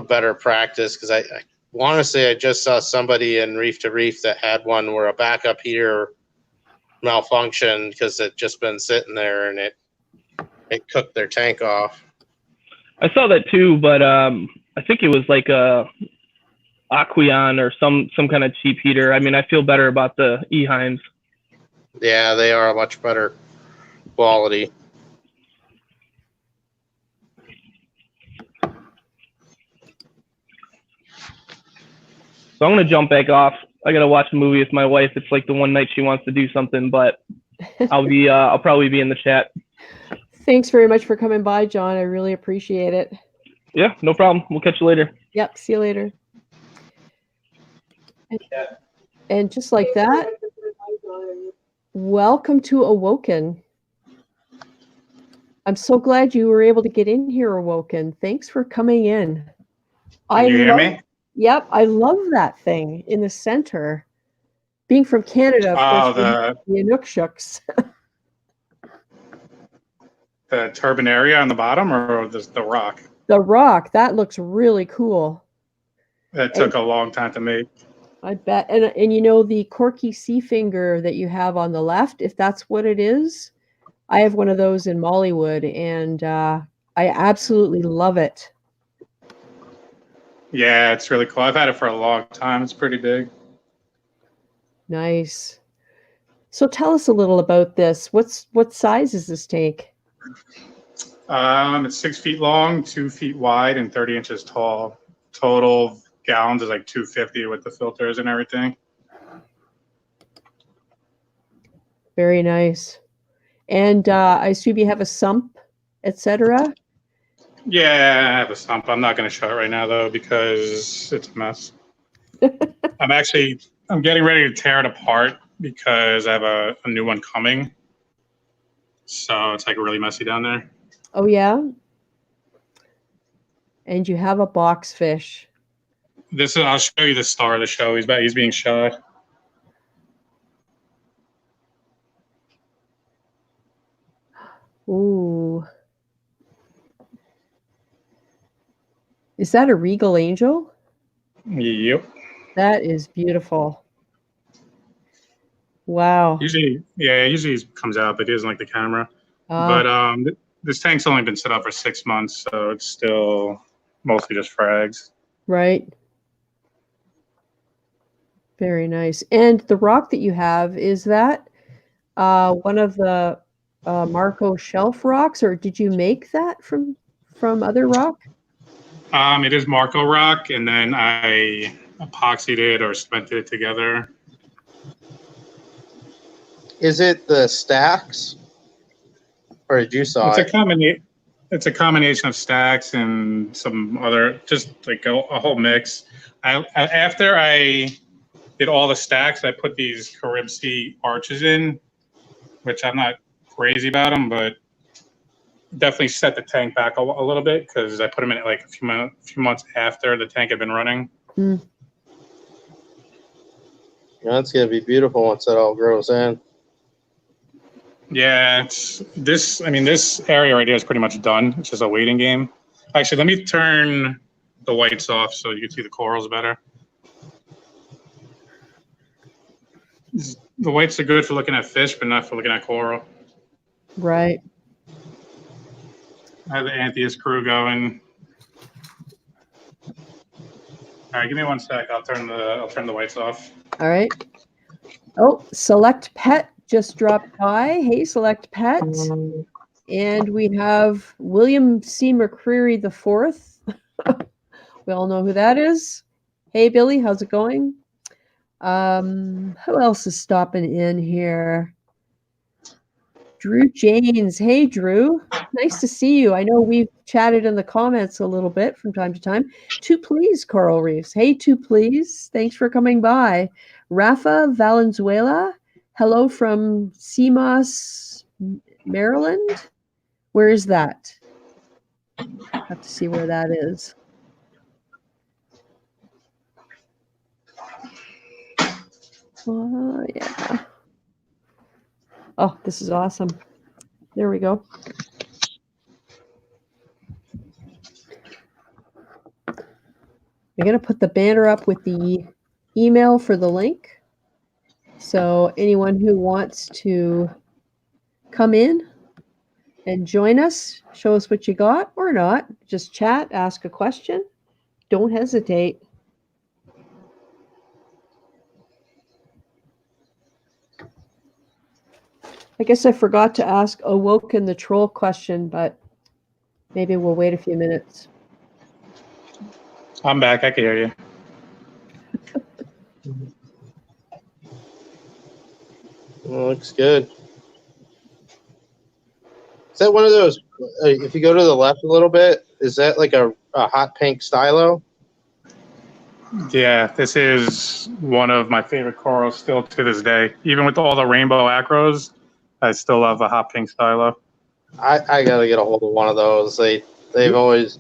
better practice, because I want to say I just saw somebody in Reef to Reef that had one where a backup heater malfunctioned because it just been sitting there and it cooked their tank off. I saw that too, but I think it was like a Aquascaping or some kind of cheap heater. I mean, I feel better about the Eheims. Yeah, they are a much better quality. So I'm gonna jump back off. I gotta watch a movie with my wife. It's like the one night she wants to do something, but I'll probably be in the chat. Thanks very much for coming by, John. I really appreciate it. Yeah, no problem. We'll catch you later. Yep. See you later. And just like that, welcome to Awoken. I'm so glad you were able to get in here, Awoken. Thanks for coming in. Can you hear me? Yep, I love that thing in the center. Being from Canada, of course, the Inukshuk's. The turbine area on the bottom, or the rock? The rock, that looks really cool. That took a long time to make. I bet. And you know the corky sea finger that you have on the left, if that's what it is, I have one of those in Mollywood, and I absolutely love it. Yeah, it's really cool. I've had it for a long time. It's pretty big. Nice. So tell us a little about this. What size is this tank? It's 6 feet long, 2 feet wide, and 30 inches tall. Total gallons is like 250 with the filters and everything. Very nice. And I assume you have a sump, etc. Yeah, I have a sump. I'm not going to show it right now though because it's a mess. I'm getting ready to tear it apart because I have a new one coming. So it's like really messy down there. Oh yeah. And you have a box fish. I'll show you the star of the show. He's being shot. Ooh. Is that a regal angel? Yep. That is beautiful. Wow. Usually he comes out, but he doesn't like the camera. But this tank's only been set up for 6 months, so it's still mostly just frags. Right. Very nice. And the rock that you have, is that one of the Marco shelf rocks, or did you make that from other rock? It is Marco rock, and then I epoxied it or cemented it together. Is it the stacks, or did you saw it? It's a combination of stacks and some other, just like a whole mix. After I did all the stacks, I put these Caribsea arches in, which I'm not crazy about them, but definitely set the tank back a little bit because I put them in it like a few months after the tank had been running. Mm. Yeah, that's gonna be beautiful once that all grows in. Yeah, this area right here is pretty much done. It's just a waiting game. Actually, let me turn the whites off so you can see the corals better. The whites are good for looking at fish, but not for looking at coral. Right. I have the Antheus crew going. All right, give me 1 sec. I'll turn the whites off. All right. Oh, Select Pet just dropped by. Hey, Select Pet. And we have William C. McCreary IV. We all know who that is. Hey, Billy, how's it going? Who else is stopping in here? Drew Janes. Hey, Drew. Nice to see you. I know we've chatted in the comments a little bit from time to time. Two Please, Coral Reefs. Hey, Two Please. Thanks for coming by. Rafa Valenzuela. Hello from Seamoss, Maryland. Where is that? I have to see where that is. Oh, yeah. Oh, this is awesome. There we go. I'm going to put the banner up with the email for the link. So anyone who wants to come in and join us, show us what you got or not, just chat, ask a question, don't hesitate. I guess I forgot to ask Awoken the troll question, but maybe we'll wait a few minutes. I'm back. I can hear you. Well, looks good. Is that one of those? If you go to the left a little bit, is that like a hot pink stylo? Yeah, this is one of my favorite corals still to this day. Even with all the rainbow acros, I still love a hot pink stylo. I gotta get a hold of one of those. They've always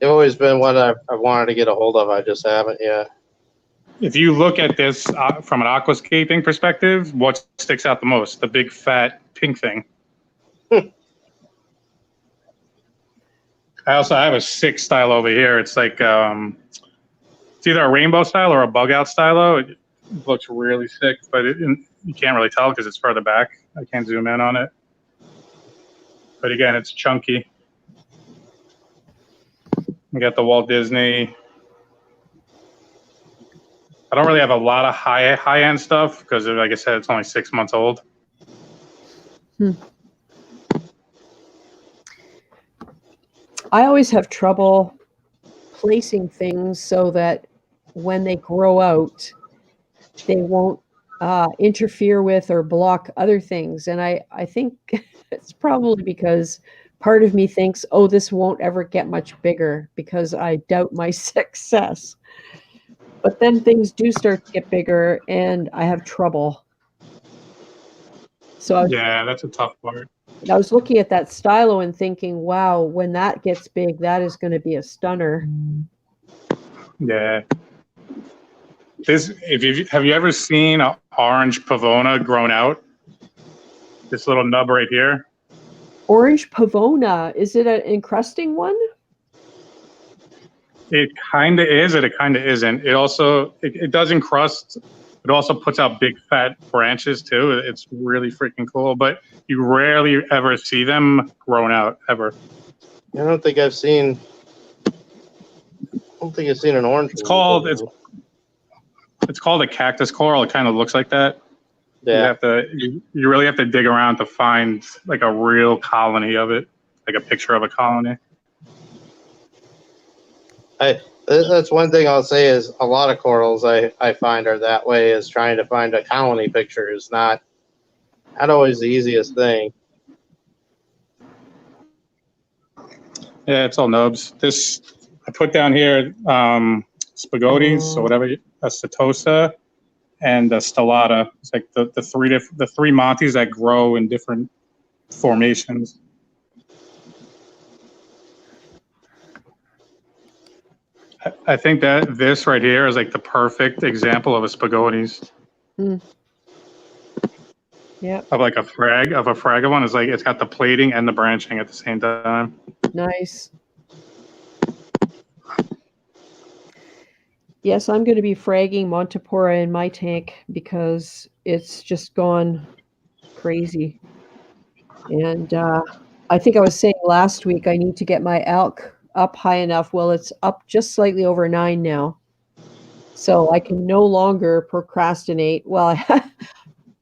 been what I've wanted to get a hold of. I just haven't yet. If you look at this from an aquascaping perspective, what sticks out the most? The big fat pink thing. I have a sick style over here. It's like it's either a rainbow style or a bug out stylo. It looks really sick, but you can't really tell because it's further back. I can't zoom in on it. But again, it's chunky. We got the Walt Disney. I don't really have a lot of high end stuff because, like I said, it's only 6 months old. I always have trouble placing things so that when they grow out, they won't interfere with or block other things. And I think it's probably because part of me thinks, oh, this won't ever get much bigger because I doubt my success. But then things do start to get bigger and I have trouble. So yeah, that's a tough part. I was looking at that stylo and thinking, wow, when that gets big, that is going to be a stunner. Yeah. Have you ever seen an orange pavona grown out? This little nub right here. Orange pavona, is it an encrusting one? It kind of is, and it kind of isn't. It also it does encrust. It also puts out big fat branches too. It's really freaking cool, but you rarely ever see them grown out ever. I don't think I've seen an orange. It's called a cactus coral. It kind of looks like that. Yeah. You really have to dig around to find like a real colony of it, like a picture of a colony. That's one thing I'll say is a lot of corals I find are that way, is trying to find a colony picture is not always the easiest thing. Yeah, it's all nubs. This I put down here spagotes, so whatever, a setosa and a stellata. It's like the three montes that grow in different formations. I think that this right here is like the perfect example of a spagotes. Yep. Of like a frag one. It's like it's got the plating and the branching at the same time. Nice. Yes, I'm going to be fragging Montipora in my tank because it's just gone crazy. And I think I was saying last week I need to get my alk up high enough. Well, it's up just slightly over 9 now. So I can no longer procrastinate. Well,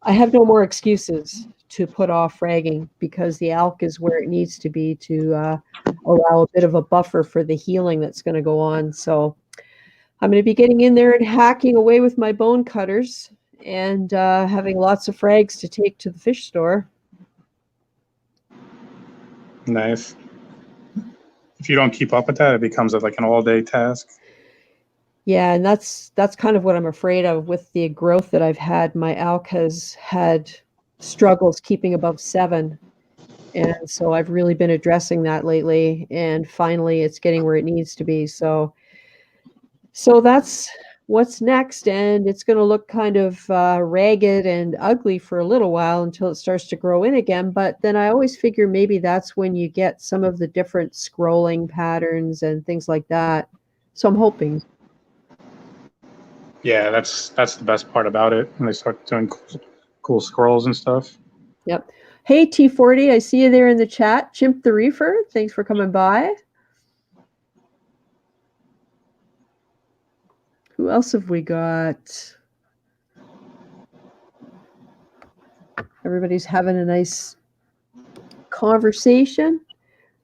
I have no more excuses to put off fragging because the alk is where it needs to be to allow a bit of a buffer for the healing that's going to go on. So I'm going to be getting in there and hacking away with my bone cutters and having lots of frags to take to the fish store. Nice. If you don't keep up with that, it becomes like an all-day task. Yeah, and that's kind of what I'm afraid of with the growth that I've had. My alk has had struggles keeping above 7. And so I've really been addressing that lately. And finally, it's getting where it needs to be. So that's what's next. And it's going to look kind of ragged and ugly for a little while until it starts to grow in again. But then I always figure maybe that's when you get some of the different scrolling patterns and things like that. So I'm hoping. Yeah, that's the best part about it when they start doing cool scrolls and stuff. Yep. Hey, T40, I see you there in the chat. Chimp the Reefer, thanks for coming by. Who else have we got? Everybody's having a nice conversation.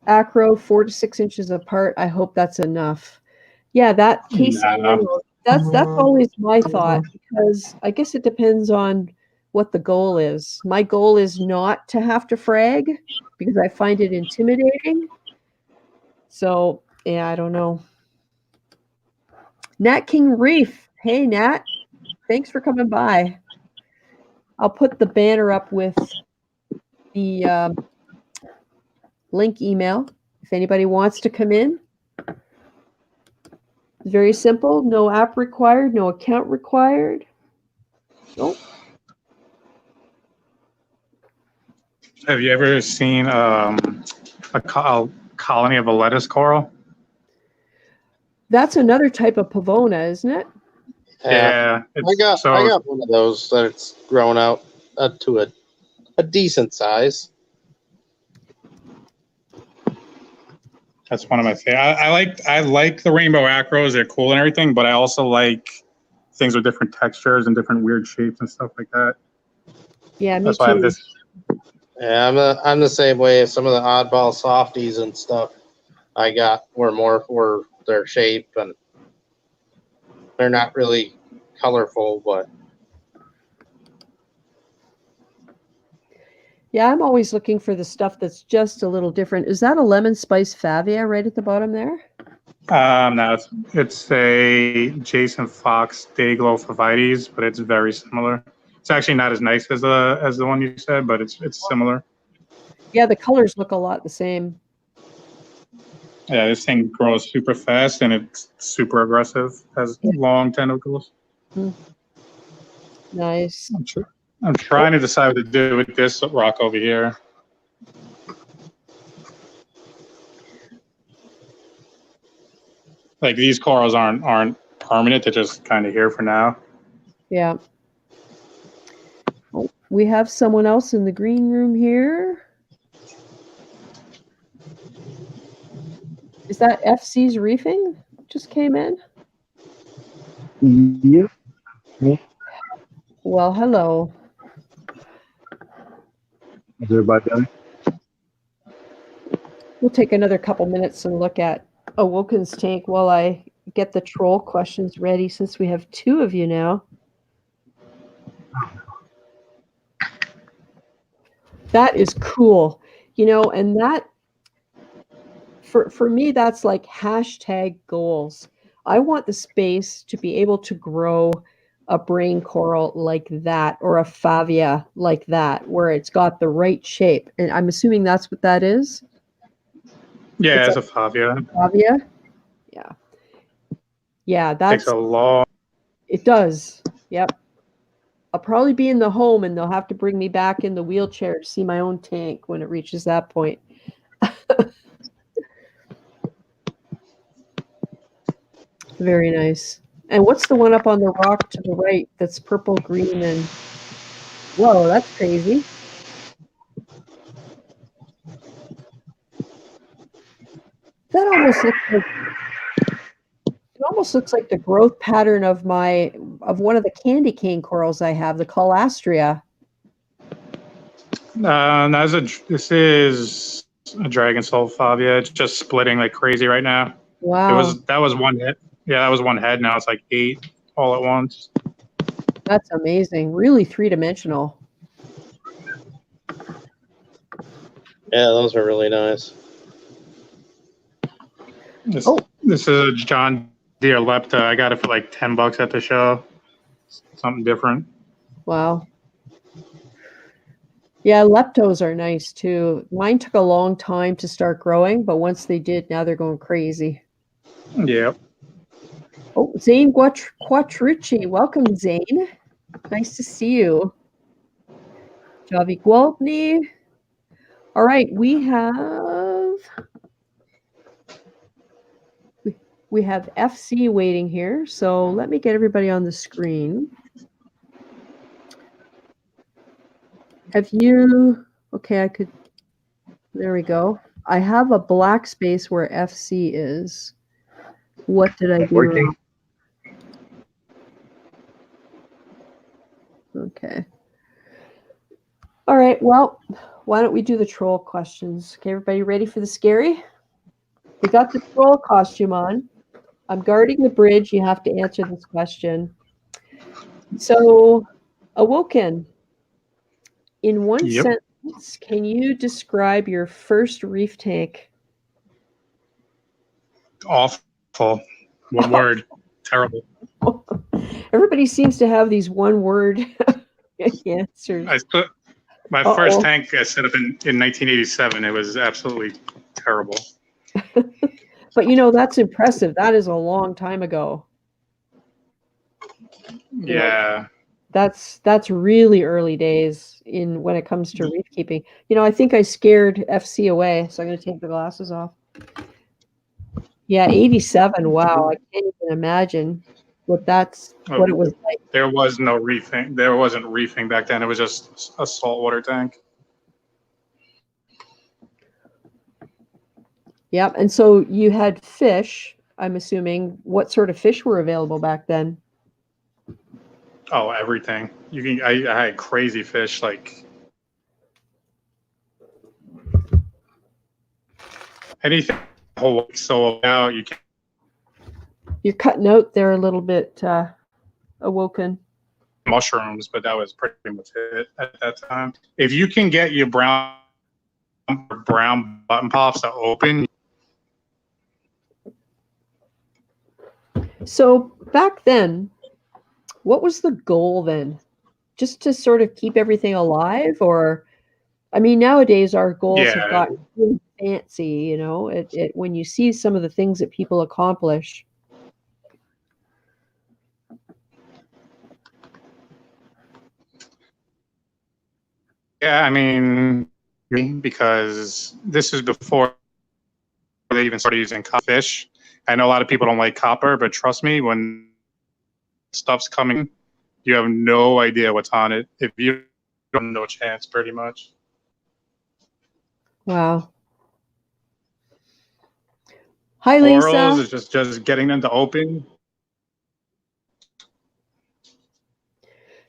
Acro 4 to 6 inches apart. I hope that's enough. Yeah, that case. That's always my thought, because I guess it depends on what the goal is. My goal is not to have to frag because I find it intimidating. So, yeah, I don't know. Nat King Reef. Hey, Nat. Thanks for coming by. I'll put the banner up with the link email if anybody wants to come in. Very simple. No app required. No account required. Nope. Have you ever seen a colony of a lettuce coral? That's another type of pavona, isn't it? Yeah, I got one of those that's grown out to a decent size. That's one of my favorites. I like the rainbow acros. They're cool and everything, but I also like things with different textures and different weird shapes and stuff like that. Yeah, me That's too. why I have this. Yeah, I'm the same way. Some of the oddball softies and stuff I got were more for their shape, and they're not really colorful, but Yeah, I'm always looking for the stuff that's just a little different. Is that a lemon spice favia right at the bottom there? No, it's a Jason Fox Dayglow Favites, but it's very similar. It's actually not as nice as the one you said, but it's similar. Yeah, the colors look a lot the same. Yeah, this thing grows super fast and it's super aggressive. Has long tentacles. Nice. I'm trying to decide what to do with this rock over here. Like these corals aren't permanent; they're just kind of here for now. Yeah. Oh, we have someone else in the green room here. Is that FC's Reefing? Just came in? Yeah. Well, hello. Is everybody done? We'll take another couple minutes and look at Awoken's tank while I get the troll questions ready, since we have two of you now. That is cool. You know, and that, for me, that's like hashtag goals. I want the space to be able to grow a brain coral like that, or a favia like that, where it's got the right shape. And I'm assuming that's what that is. Yeah, it's a favia. Favia? Yeah. Yeah, that's... Takes a long... It does. Yep. I'll probably be in the home and they'll have to bring me back in the wheelchair to see my own tank when it reaches that point. Very nice. And what's the one up on the rock to the right that's purple, green, and... Whoa, that's crazy. That almost looks like the growth pattern of one of the candy cane corals I have, the Colastria. This is a dragon soul favia. It's just splitting like crazy right now. Wow. That was one head. Yeah, that was one head. Now it's like 8 all at once. That's amazing. Really three-dimensional. yeah, those are really nice. This is a John Deere Lepta. I got it for like $10 at the show. Something different. Wow. Yeah, leptos are nice too. Mine took a long time to start growing, but once they did, now they're going crazy. Yep. Oh, Zane Quattrucci. Welcome, Zane. Nice to see you. Javi Gwaltney. All right, we have FC waiting here, so let me get everybody on the screen. Have you... Okay, there we go. I have a black space where FC is. What did I do wrong? Okay. All right, well, why don't we do the troll questions? Okay, everybody ready for the scary? We got the troll costume on. I'm guarding the bridge. You have to answer this question. So, Awoken, in one Yep. sentence, can you describe your first reef tank? Awful. One word. Terrible. Everybody seems to have these one-word answers. My first tank I set up in 1987. It was absolutely terrible. But you know, that's impressive. That is a long time ago. You know, Yeah. that's really early days in when it comes to reef keeping. You know, I think I scared FC away, so I'm going to take the glasses off. Yeah, 87. Wow, I can't even imagine what it was like. There was no reefing. There wasn't reefing back then. It was just a saltwater tank. Yep. And so you had fish, I'm assuming. What sort of fish were available back then? Oh, everything. I had crazy fish like anything. Whole so now you can. You're cutting out there a little bit, Awoken. Mushrooms, but that was pretty much it at that time. If you can get your brown button pops to open. So back then, what was the goal then? Just to sort of keep everything alive? Or, I mean, nowadays our goals have gotten really fancy, you know, when you see some of the things that people accomplish. Yeah, I mean, because this is before they even started using fish. I know a lot of people don't like copper, but trust me, when stuff's coming, you have no idea what's on it. If you don't, no chance, pretty much. Wow. Hi, Corals Lisa. is just getting them to open.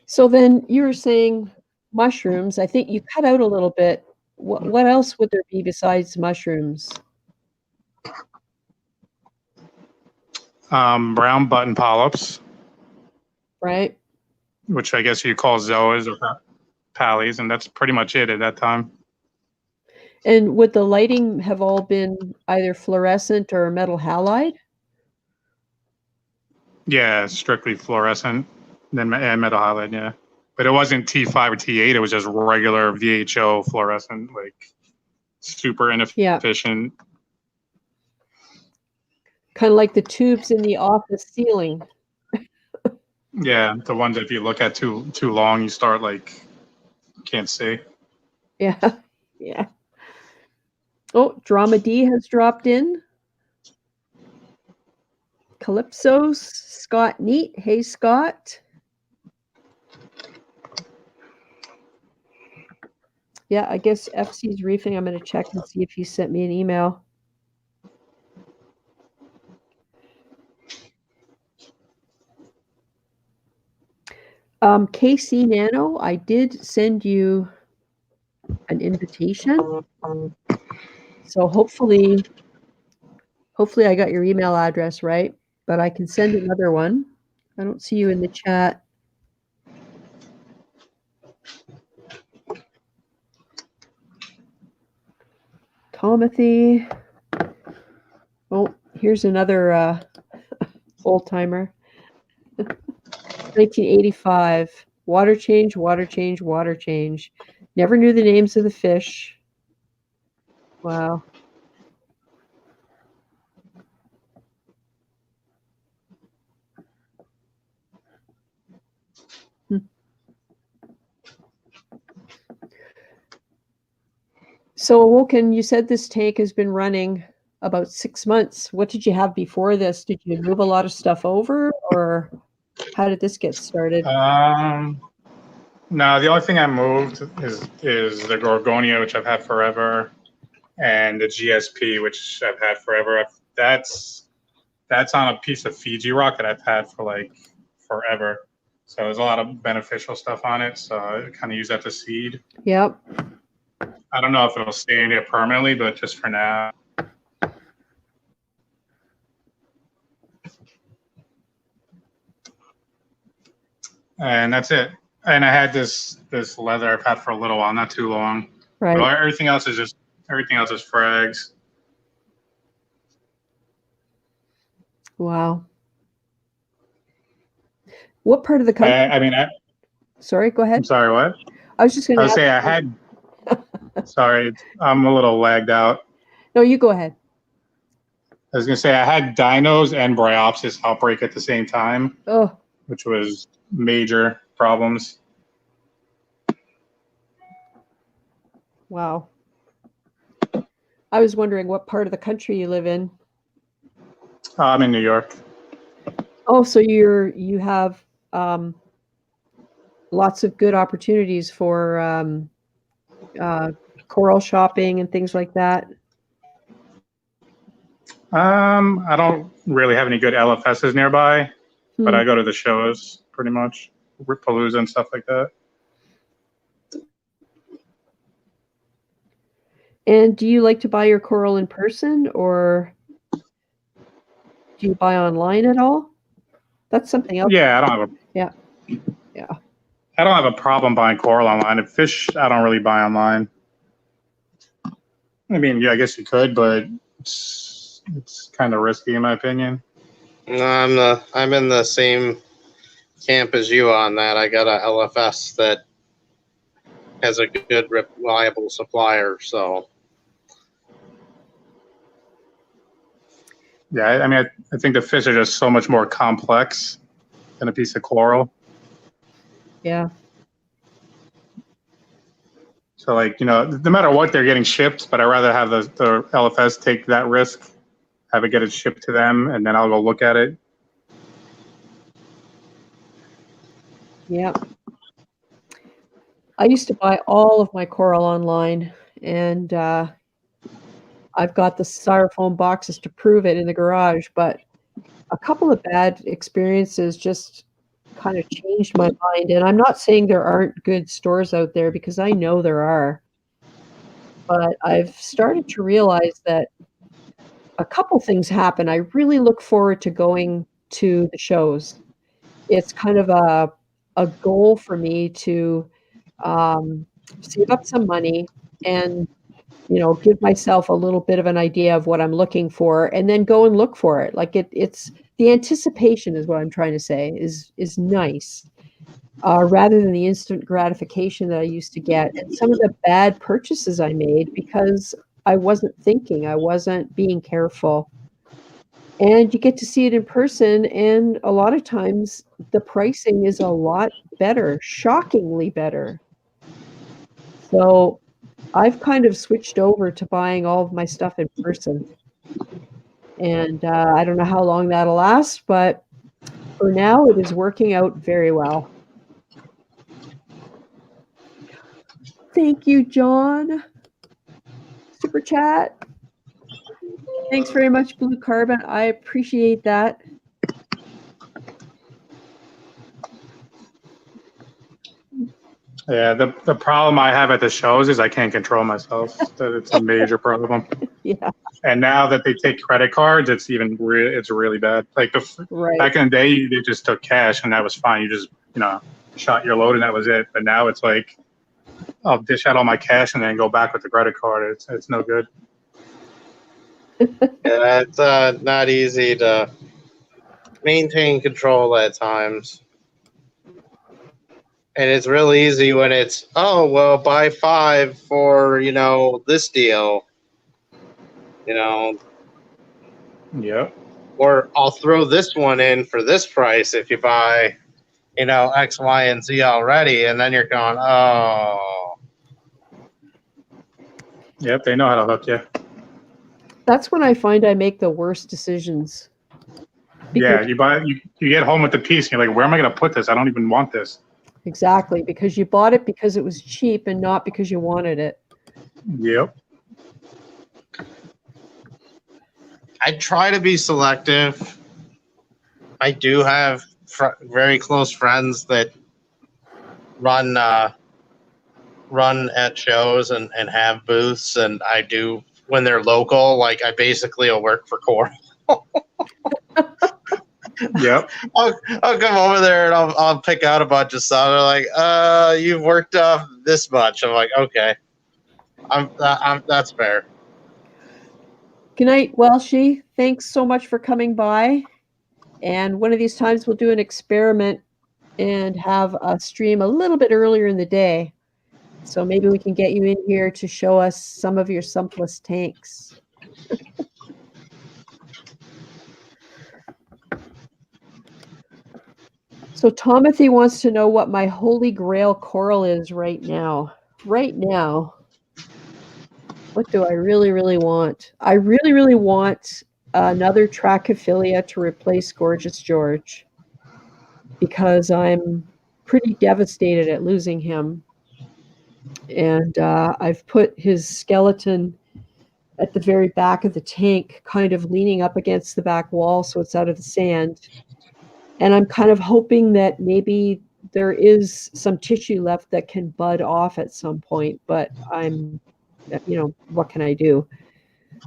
So then you were saying mushrooms. I think you cut out a little bit. What else would there be besides mushrooms? Brown button polyps, Right? which I guess you call zoas or pallies, and that's pretty much it at that time. And would the lighting have all been either fluorescent or metal halide? Yeah, strictly fluorescent, then metal halide, yeah. But it wasn't T5 or T8. It was just regular VHO fluorescent, like super inefficient. Yeah. Kind of like the tubes in the office ceiling. Yeah, the ones that if you look at too long, you start like can't see. Yeah. Yeah. Oh, Drama D has dropped in. Calypsos, Scott Neat. Hey, Scott. Yeah, I guess FC's reefing. I'm going to check and see if he sent me an email. KC Nano, I did send you an invitation. So hopefully I got your email address right, but I can send another one. I don't see you in the chat. Tomothy. Oh, here's another old timer. 1985. Water change, water change, water change. Never knew the names of the fish. Wow. So Awoken, you said this tank has been running about 6 months. What did you have before this? Did you move a lot of stuff over, or how did this get started? No, the only thing I moved is the Gorgonia, which I've had forever, and the GSP, which I've had forever. That's on a piece of Fiji rock that I've had for like forever. So there's a lot of beneficial stuff on it. So I kind of use that to seed. Yep. I don't know if it'll stay in here permanently, but just for now. And that's it. And I had this leather I've had for a little while, not too long. Right. But everything else is frags. Wow. What part of the country? I mean, Sorry, go ahead. I'm sorry, what? I was just going I to would ask. say I had. Sorry, I'm a little lagged out. No, you go ahead. I was gonna say I had dinos and bryopsis outbreak at the same time, Oh, which was major problems. wow. I was wondering what part of the country you live in. I'm in New York. Oh, so you have lots of good opportunities for coral shopping and things like that. I don't really have any good LFSs nearby, but Hmm. I go to the shows pretty much, Ripalooza and stuff like that. And do you like to buy your coral in person, or do you buy online at all? That's something else. Yeah, I don't have a. Yeah. I don't have a problem buying coral online. And fish, I don't really buy online. I mean, yeah, I guess you could, but it's kind of risky in my opinion. No, I'm in the same camp as you on that. I got a LFS that has a good, reliable supplier. So Yeah, I mean, I think the fish are just so much more complex than a piece of coral. Yeah. So, like, you know, no matter what, they're getting shipped, but I'd rather have the LFS take that risk, have it get it shipped to them, and then I'll go look at it. Yeah. I used to buy all of my coral online, and I've got the styrofoam boxes to prove it in the garage, but a couple of bad experiences just kind of changed my mind. And I'm not saying there aren't good stores out there, because I know there are. But I've started to realize that a couple things happen. I really look forward to going to the shows. It's kind of a goal for me to save up some money and, you know, give myself a little bit of an idea of what I'm looking for, and then go and look for it. Like it's the anticipation is what I'm trying to say is nice, rather than the instant gratification that I used to get. And some of the bad purchases I made because I wasn't thinking, I wasn't being careful. And you get to see it in person, and a lot of times the pricing is a lot better, shockingly better. So I've kind of switched over to buying all of my stuff in person. And I don't know how long that'll last, but for now it is working out very well. Thank you, John. Super chat. Thanks very much, Blue Carbon. I appreciate that. Yeah, the problem I have at the shows is I can't control myself. It's a major problem. Yeah, And now that they take credit cards, it's even it's really bad. Like right. back in the day, they just took cash and that was fine. You just, you know, shot your load and that was it. But now it's like, I'll dish out all my cash and then go back with the credit card. It's no good. yeah, it's not easy to maintain control at times. And it's real easy when it's, oh, well, buy 5 for, you know, this deal, you know, Yep. or I'll throw this one in for this price if you buy, you know, X, Y, and Z already. And then you're going, oh. Yep, they know how to hook you. That's when I find I make the worst decisions. Yeah, you get home with the piece and you're like, where am I going to put this? I don't even want this. Exactly, because you bought it because it was cheap and not because you wanted it. Yep. I try to be selective. I do have very close friends that run at shows and have booths, and I do, when they're local, like I basically will work for Coral. Yep. I'll come over there and I'll pick out a bunch of stuff. They're like, you've worked off this much. I'm like, okay, that's fair. Good night, Welshie. Thanks so much for coming by. And one of these times we'll do an experiment and have a stream a little bit earlier in the day. So maybe we can get you in here to show us some of your sumpless tanks. So Tomothy wants to know what my holy grail coral is right now. Right now, what do I really, really want? I really, really want another Trachyphilia to replace Gorgeous George because I'm pretty devastated at losing him. And I've put his skeleton at the very back of the tank, kind of leaning up against the back wall so it's out of the sand. And I'm kind of hoping that maybe there is some tissue left that can bud off at some point, but I'm, what can I do?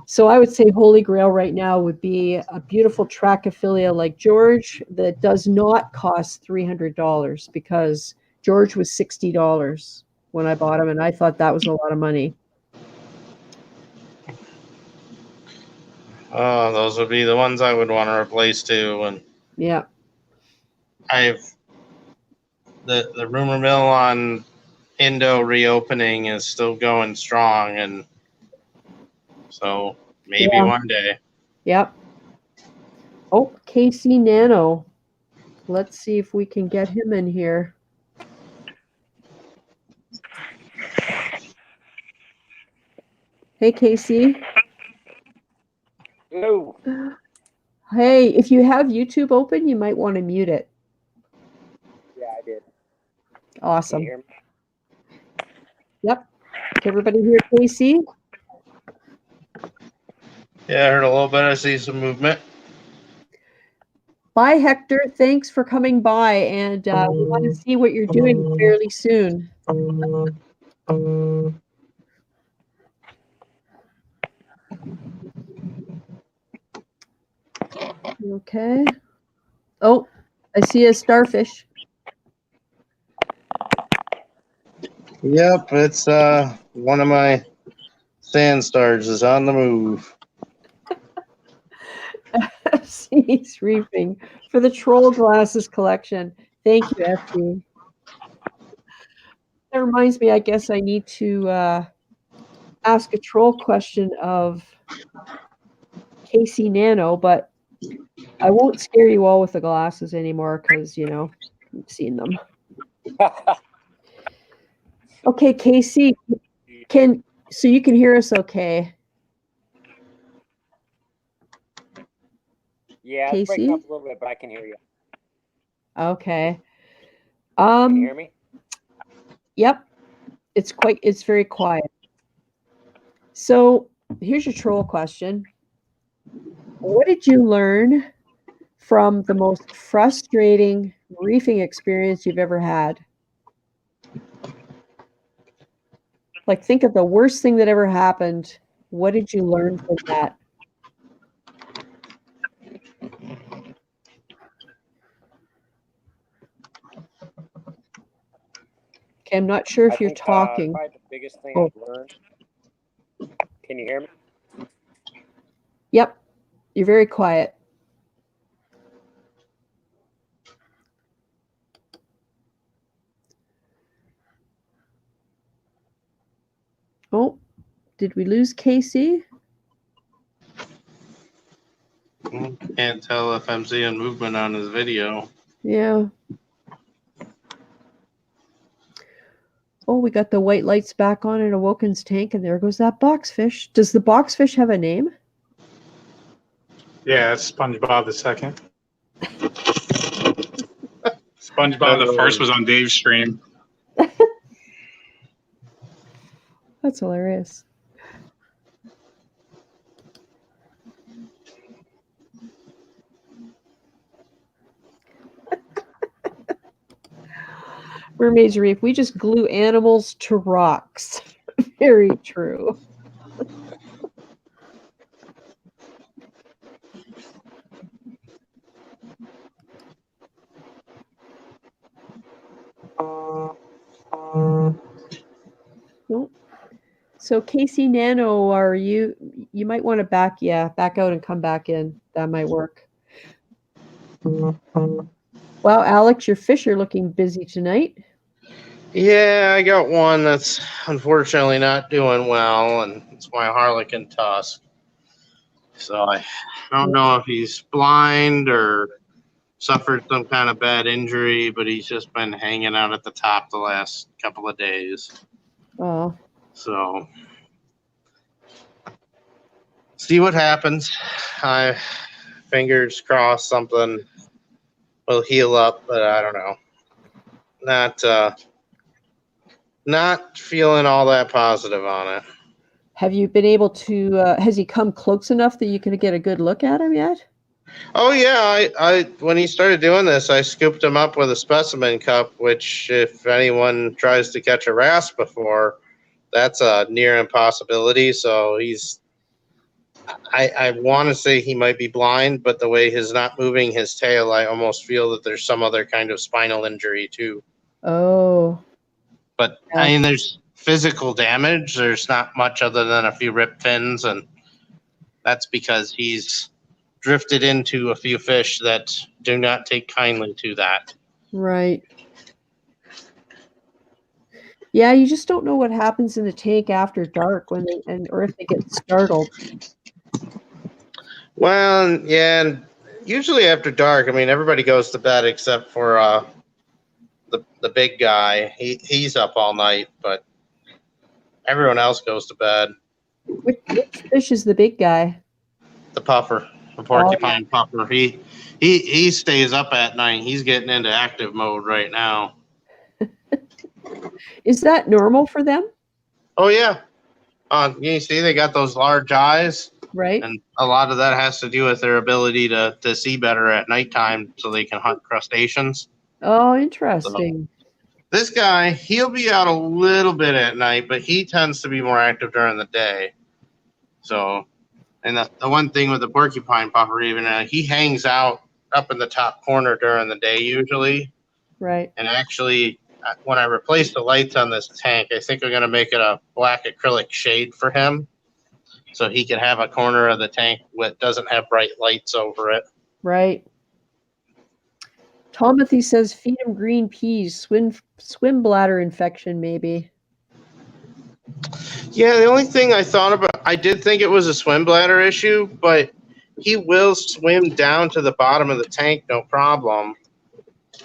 So I would say Holy Grail right now would be a beautiful Trachyphilia like George that does not cost $300 because George was $60 when I bought him, and I thought that was a lot of money. Oh, those would be the ones I would want to replace too. And yeah, the rumor mill on Indo reopening is still going strong, and so maybe one day. Yep. Oh, Casey Nano. Let's see if we can get him in here. Hey, Casey. Hello. Hey, if you have YouTube open, you might want to mute it. Yeah, I did. Awesome. Can you hear me? Yep. Can everybody hear Casey? Yeah, I heard a little bit. I see some movement. Bye, Hector. Thanks for coming by, and we want to see what you're doing fairly soon. Okay. Oh, I see a starfish. Yep, it's one of my sand stars is on the move. FC's Reefing for the troll glasses collection. Thank you, FC. That reminds me, I guess I need to ask a troll question of Casey Nano, but I won't scare you all with the glasses anymore because, I've seen them. Okay, Casey, so you can hear us okay? Yeah, Casey? it's breaking up a little bit, but I can hear you. Okay. Can you hear me? Yep. It's very quiet. So here's your troll question. What did you learn from the most frustrating reefing experience you've ever had? Like, think of the worst thing that ever happened. What did you learn from that? Okay, I'm not sure if you're talking. Probably the biggest thing I've learned. Can you hear me? Yep, you're very quiet. Oh, did we lose Casey? Can't tell if I'm seeing movement on his video. Yeah. Oh, we got the white lights back on in Awoken's tank, and there goes that boxfish. Does the boxfish have a name? Yeah, it's SpongeBob the second. SpongeBob the first was on Dave's stream. That's hilarious. Mermaids Reef, we just glue animals to rocks. Very true. Nope. So Casey Nano, are you might want to back out and come back in. That might work. Wow, Alex, your fish are looking busy tonight. Yeah, I got one that's unfortunately not doing well, and it's my harlequin tusk. So I don't know if he's blind or suffered some kind of bad injury, but he's just been hanging out at the top the last couple of days. Oh, So see what happens. I fingers crossed something will heal up, but I don't know. Not feeling all that positive on it. have you been able to? Has he come close enough that you can get a good look at him yet? Oh yeah, I when he started doing this, I scooped him up with a specimen cup, which if anyone tries to catch a wrasse before, that's a near impossibility. So I want to say he might be blind, but the way he's not moving his tail, I almost feel that there's some other kind of spinal injury too. Oh, But yeah. I mean, there's physical damage. There's not much other than a few ripped fins, and that's because he's drifted into a few fish that do not take kindly to that. Right. Yeah, you just don't know what happens in the tank after dark when or if they get startled. Well, yeah, and usually after dark, I mean, everybody goes to bed except for the big guy. He's up all night, but everyone else goes to bed. Which fish is the big guy? The puffer, the porcupine puffer. He stays up at night. He's getting into active mode right now. Is that normal for them? Oh yeah. You see, they got those large eyes, Right. and a lot of that has to do with their ability to see better at nighttime, so they can hunt crustaceans. Oh, interesting. This guy, he'll be out a little bit at night, but he tends to be more active during the day. So, and the one thing with the porcupine puffer, even he hangs out up in the top corner during the day usually. Right. And actually, when I replace the lights on this tank, I think I'm going to make it a black acrylic shade for him, so he can have a corner of the tank that doesn't have bright lights over it. Right. Tomothy says feed him green peas, swim bladder infection maybe. Yeah, the only thing I thought about, I did think it was a swim bladder issue, but he will swim down to the bottom of the tank, no problem.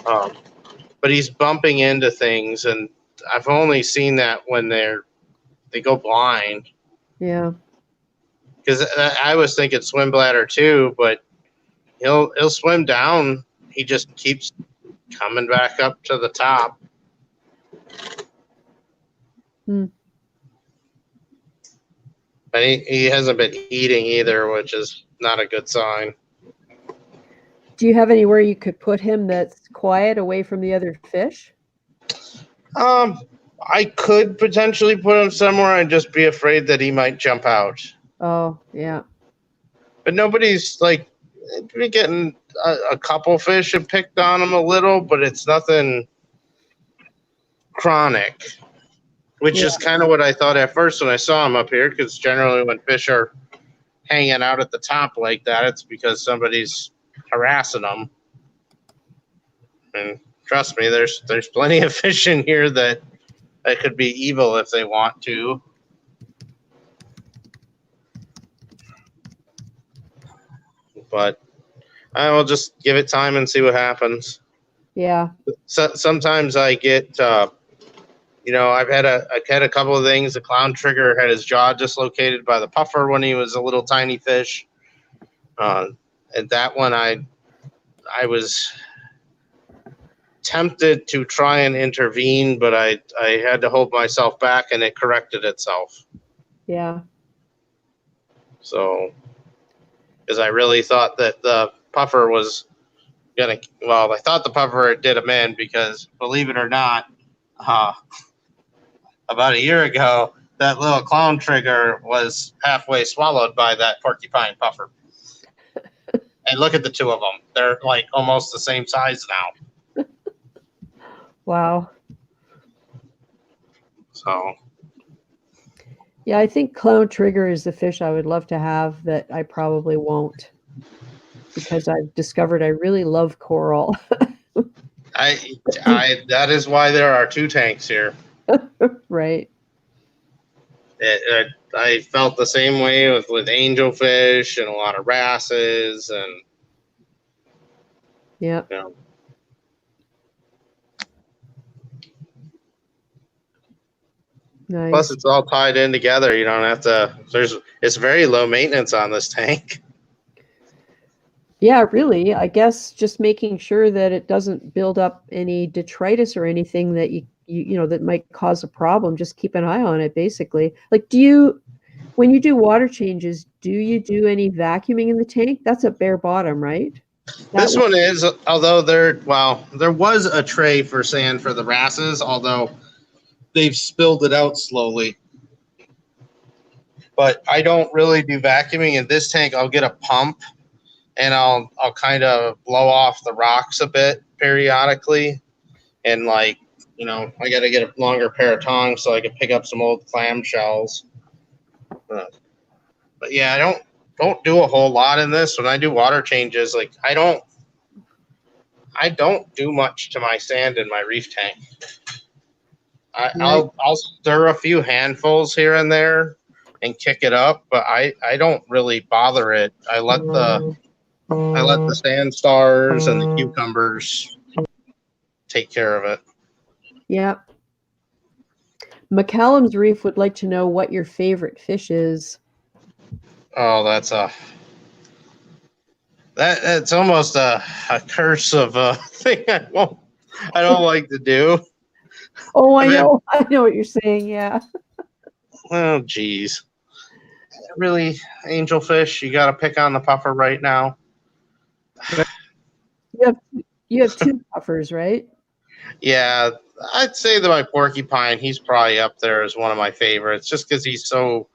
But he's bumping into things, and I've only seen that when they go blind. Yeah. Because I was thinking swim bladder too, but he'll swim down. He just keeps coming back up to the top. Hmm. But he hasn't been eating either, which is not a good sign. Do you have anywhere you could put him that's quiet away from the other fish? I could potentially put him somewhere and just be afraid that he might jump out. Oh, yeah. But nobody's like been getting a couple fish have picked on him a little, but it's nothing chronic, which is kind of what I thought at first when I saw him up here. Because generally, when fish are hanging out at the top like that, it's because somebody's harassing them. And trust me, there's plenty of fish in here that could be evil if they want to. But I will just give it time and see what happens. Yeah. So, sometimes I get, I've had a couple of things. The clown trigger had his jaw dislocated by the puffer when he was a little tiny fish. And that one, I was tempted to try and intervene, but I had to hold myself back, and it corrected itself. Yeah. So, because I really thought that the puffer was I thought the puffer did him in, because believe it or not, about a year ago, that little clown trigger was halfway swallowed by that porcupine puffer. And look at the two of them. They're like almost the same size now. Wow. So Yeah, I think clown trigger is the fish I would love to have that I probably won't, because I've discovered I really love coral. that is why there are 2 tanks here. Right. I felt the same way with angelfish and a lot of wrasses, and Yep. you know, plus Nice. it's all tied in together. You don't have to. It's very low maintenance on this tank. Yeah, really. I guess just making sure that it doesn't build up any detritus or anything that you know that might cause a problem. Just keep an eye on it, basically. Like, when you do water changes, do you do any vacuuming in the tank? That's a bare bottom, right? This one is, although there was a tray for sand for the wrasses, although they've spilled it out slowly. But I don't really do vacuuming in this tank. I'll get a pump and I'll kind of blow off the rocks a bit periodically, and I got to get a longer pair of tongs so I can pick up some old clam shells. But yeah, I don't do a whole lot in this. When I do water changes, I don't do much to my sand in my reef tank. I'll stir a few handfuls here and there and kick it up, but I don't really bother it. I let the sand stars and the cucumbers take care of it. Yep. McCallum's Reef would like to know what your favorite fish is. Oh, that's almost a curse of a thing I don't like to do. Oh, I know what you're saying. Yeah. Oh, geez. Really, angelfish, you got to pick on the puffer right now. You have 2 puffers, right? Yeah, I'd say that my porcupine, he's probably up there as one of my favorites, just because he's so,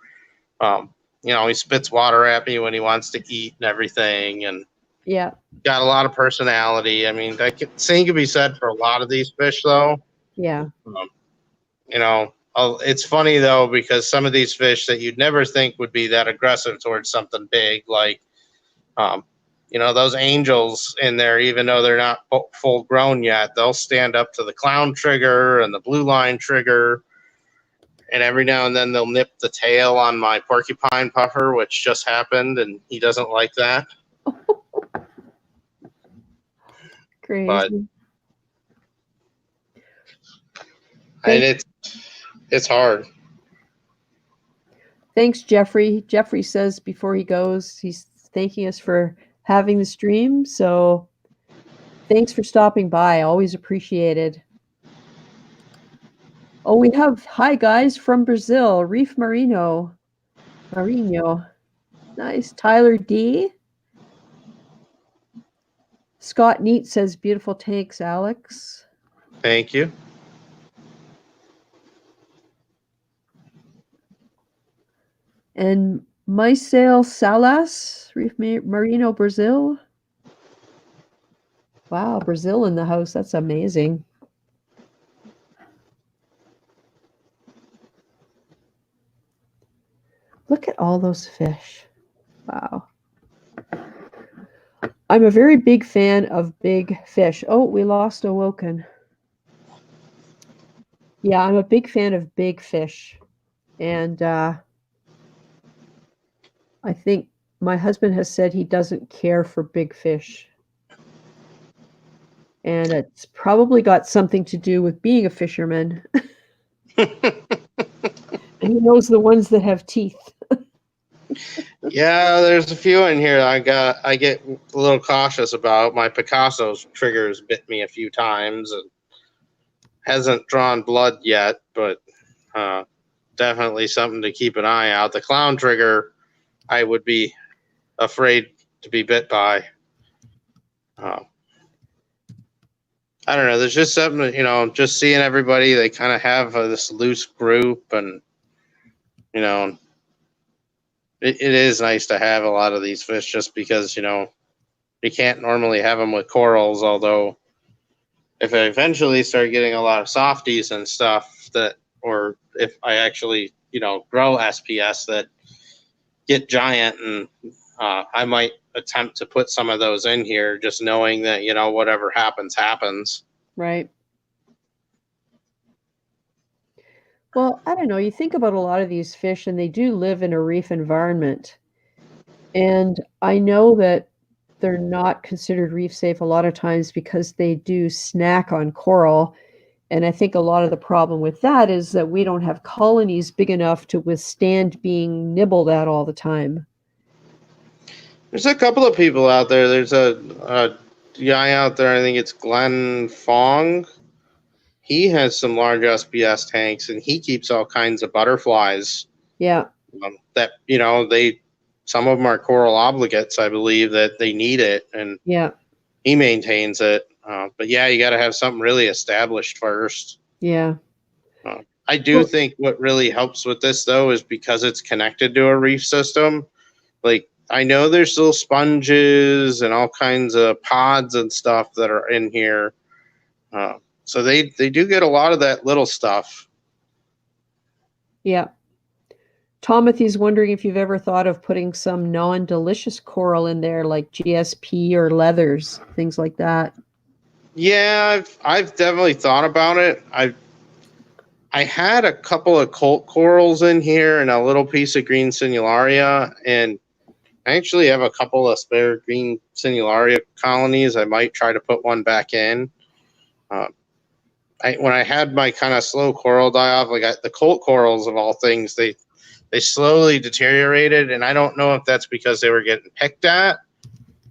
he spits water at me when he wants to eat and everything, and Yeah. got a lot of personality. I mean, same could be said for a lot of these fish, though. Yeah. It's funny though, because some of these fish that you'd never think would be that aggressive towards something big, like, those angels in there, even though they're not full grown yet, they'll stand up to the clown trigger and the blue line trigger. And every now and then they'll nip the tail on my porcupine puffer, which just happened, and he doesn't like that. Crazy. But and it's hard. Thanks, Jeffrey. Jeffrey says before he goes, he's thanking us for having the stream. So thanks for stopping by. Always appreciated. Oh, we have, hi guys from Brazil, Reef Marinho. Nice. Tyler D. Scott Neat says, beautiful tanks, Alex. Thank you. And Maisel Salas, Reef Marino, Brazil. Wow, Brazil in the house. That's amazing. Look at all those fish. Wow. I'm a very big fan of big fish. Oh, we lost Awoken. Yeah, I'm a big fan of big fish. And I think my husband has said he doesn't care for big fish. And it's probably got something to do with being a fisherman. And he knows the ones that have teeth. Yeah, there's a few in here I get a little cautious about. My Picasso's triggers bit me a few times, and hasn't drawn blood yet, but definitely something to keep an eye out. The clown trigger, I would be afraid to be bit by. I don't know. There's just something, just seeing everybody, they kind of have this loose group, and, it is nice to have a lot of these fish just because, you can't normally have them with corals, although if I eventually start getting a lot of softies and stuff that or if I actually, grow SPS that get giant, and I might attempt to put some of those in here, just knowing that, whatever happens, happens. Right. Well, I don't know. You think about a lot of these fish, and they do live in a reef environment. And I know that they're not considered reef safe a lot of times because they do snack on coral. And I think a lot of the problem with that is that we don't have colonies big enough to withstand being nibbled at all the time. There's a couple of people out there. There's a guy out there, I think it's Glenn Fong. He has some large SPS tanks, and he keeps all kinds of butterflies. Yeah. That some of them are coral obligates, I believe, that they need it, and Yeah. he maintains it. But yeah, you got to have something really established first. Yeah. I do think what really helps with this, though, is because it's connected to a reef system. Like, I know there's little sponges and all kinds of pods and stuff that are in here. So they do get a lot of that little stuff. Yeah. Tomothy's wondering if you've ever thought of putting some non-delicious coral in there, like GSP or leathers, things like that. Yeah, I've definitely thought about it. I had a couple of colt corals in here and a little piece of green sinularia, and I actually have a couple of spare green sinularia colonies. I might try to put one back in. When I had my kind of slow coral die off, the colt corals of all things, they slowly deteriorated, and I don't know if that's because they were getting picked at,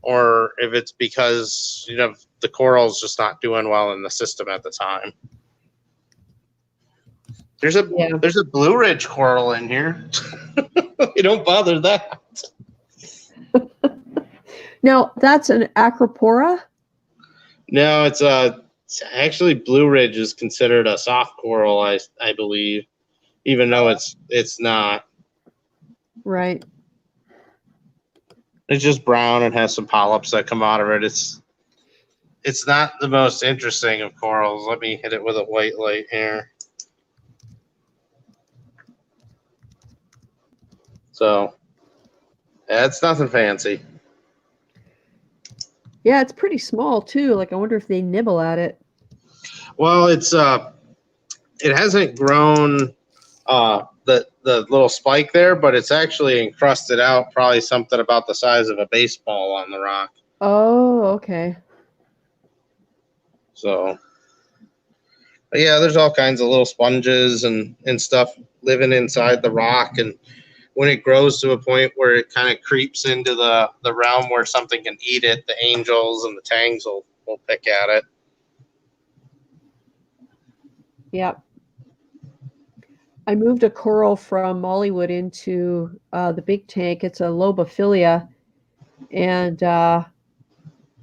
or if it's because the coral's just not doing well in the system at the time. There's a Blue Ridge coral in here. You don't bother that. Now, that's an acropora? No, it's actually Blue Ridge is considered a soft coral, I believe, even though it's not. Right. It's just brown and has some polyps that come out of it. It's not the most interesting of corals. Let me hit it with a white light here. So, yeah, it's nothing fancy. Yeah, it's pretty small too. Like, I wonder if they nibble at it. Well, it hasn't grown the little spike there, but it's actually encrusted out, probably something about the size of a baseball on the rock. Oh, okay. So, but yeah, there's all kinds of little sponges and stuff living inside the rock, and when it grows to a point where it kind of creeps into the realm where something can eat it, the angels and the tangs will pick at it. Yeah. I moved a coral from Mollywood into the big tank. It's a lobophilia, and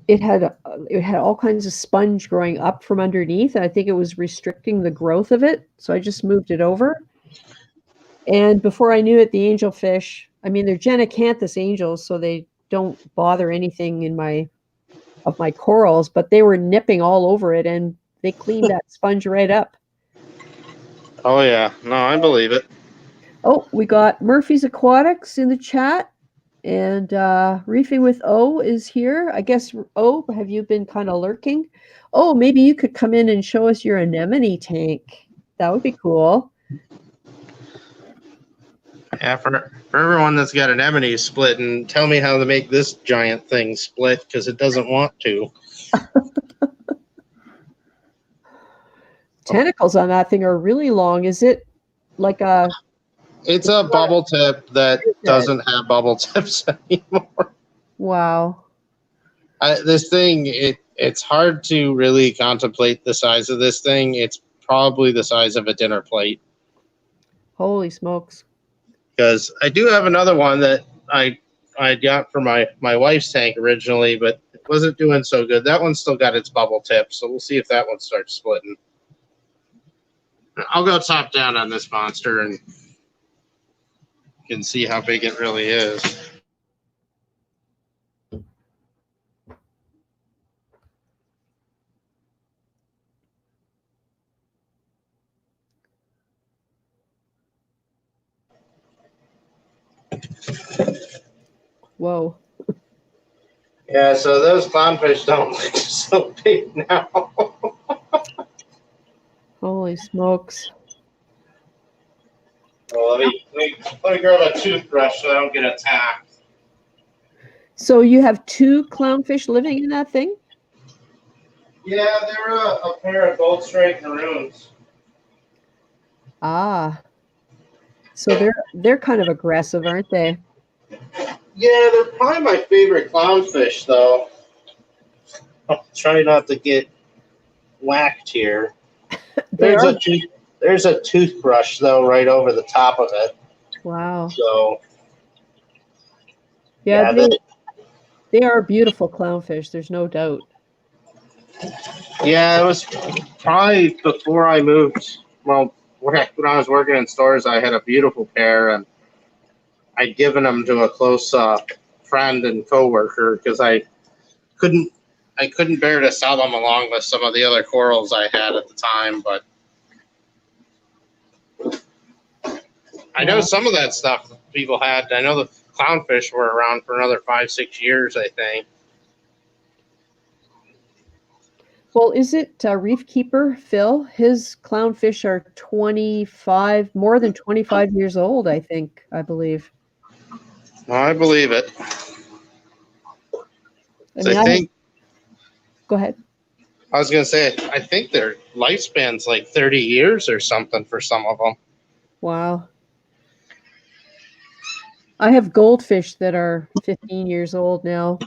it had all kinds of sponge growing up from underneath. I think it was restricting the growth of it, so I just moved it over. And before I knew it, the angelfish, I mean, they're genicanthus angels, so they don't bother anything of my corals, but they were nipping all over it, and they cleaned that sponge right up. Oh yeah, no, I believe it. Oh, we got Murphy's Aquatics in the chat, and Reefing with O is here. I guess, O, have you been kind of lurking? Oh, maybe you could come in and show us your anemone tank. That would be cool. Yeah, for everyone that's got anemones split, and tell me how to make this giant thing split, because it doesn't want to. Tentacles on that thing are really long. Is it like a... It's a bubble tip that doesn't have bubble tips anymore. Wow. This thing, it's hard to really contemplate the size of this thing. It's probably the size of a dinner plate. Holy smokes. Because I do have another one that I got for my wife's tank originally, but it wasn't doing so good. That one's still got its bubble tip, so we'll see if that one starts splitting. I'll go top down on this monster, and you can see how big it really is. Whoa. Yeah, so those clownfish don't look so big now. Holy smokes. Well, let me grab a toothbrush so I don't get attacked. So you have 2 clownfish living in that thing? Yeah, they were a pair of gold stripe maroons. Ah. So they're kind of aggressive, aren't they? Yeah, they're probably my favorite clownfish, though. I'll try not to get whacked here. They are. There's a toothbrush, though, right over the top of it. Wow. So, Yeah, yeah, they are beautiful clownfish, there's no doubt. yeah, it was probably before I moved. Well, when I was working in stores, I had a beautiful pair, and I'd given them to a close friend and coworker because I couldn't bear to sell them along with some of the other corals I had at the time. But I know some of that stuff people had. I know the clownfish were around for another 5-6 years, I think. Well, is it Reef Keeper Phil? His clownfish are more than 25 years old, I believe. I believe it. I So mean, I think go ahead. I was going to say, I think their lifespan's like 30 years or something for some of them. Wow. I have goldfish that are 15 years old now.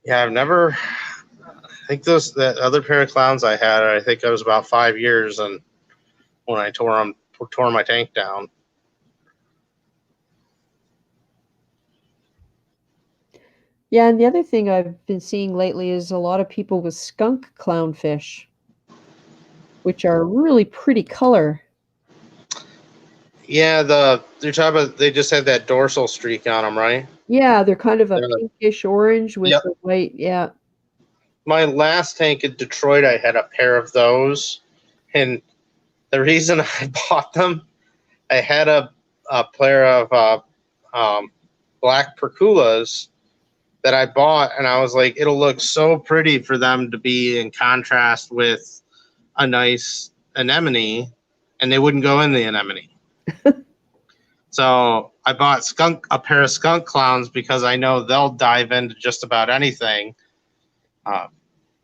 Yeah, I think that other pair of clowns I had, I think I was about 5 years, and when I tore my tank down. Yeah, and the other thing I've been seeing lately is a lot of people with skunk clownfish, which are really pretty color. Yeah, they're talking about, they just had that dorsal streak on them, right? Yeah, they're kind of a They're pinkish orange with Yep. the white. Yeah. My last tank in Detroit, I had a pair of those, and the reason I bought them, I had a pair of black perculas that I bought, and I was like, it'll look so pretty for them to be in contrast with a nice anemone, and they wouldn't go in the anemone. So I bought a pair of skunk clowns because I know they'll dive into just about anything,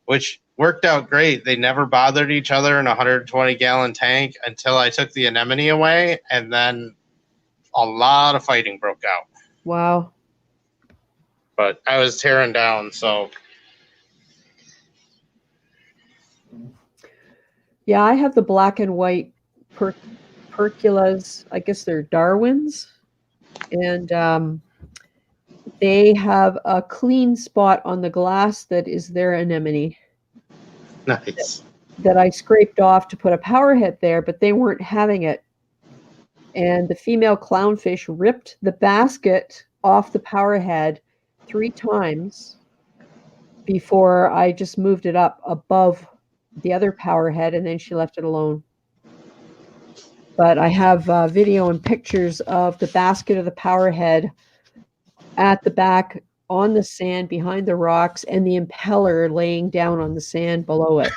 which worked out great. They never bothered each other in a 120-gallon tank until I took the anemone away, and then a lot of fighting broke out. Wow. But I was tearing down, so. Yeah, I have the black and white perculas. I guess they're Darwins. And they have a clean spot on the glass that is their anemone Nice. that I scraped off to put a power head there, but they weren't having it. And the female clownfish ripped the basket off the power head 3 times before I just moved it up above the other power head, and then she left it alone. But I have video and pictures of the basket of the power head at the back on the sand behind the rocks, and the impeller laying down on the sand below it.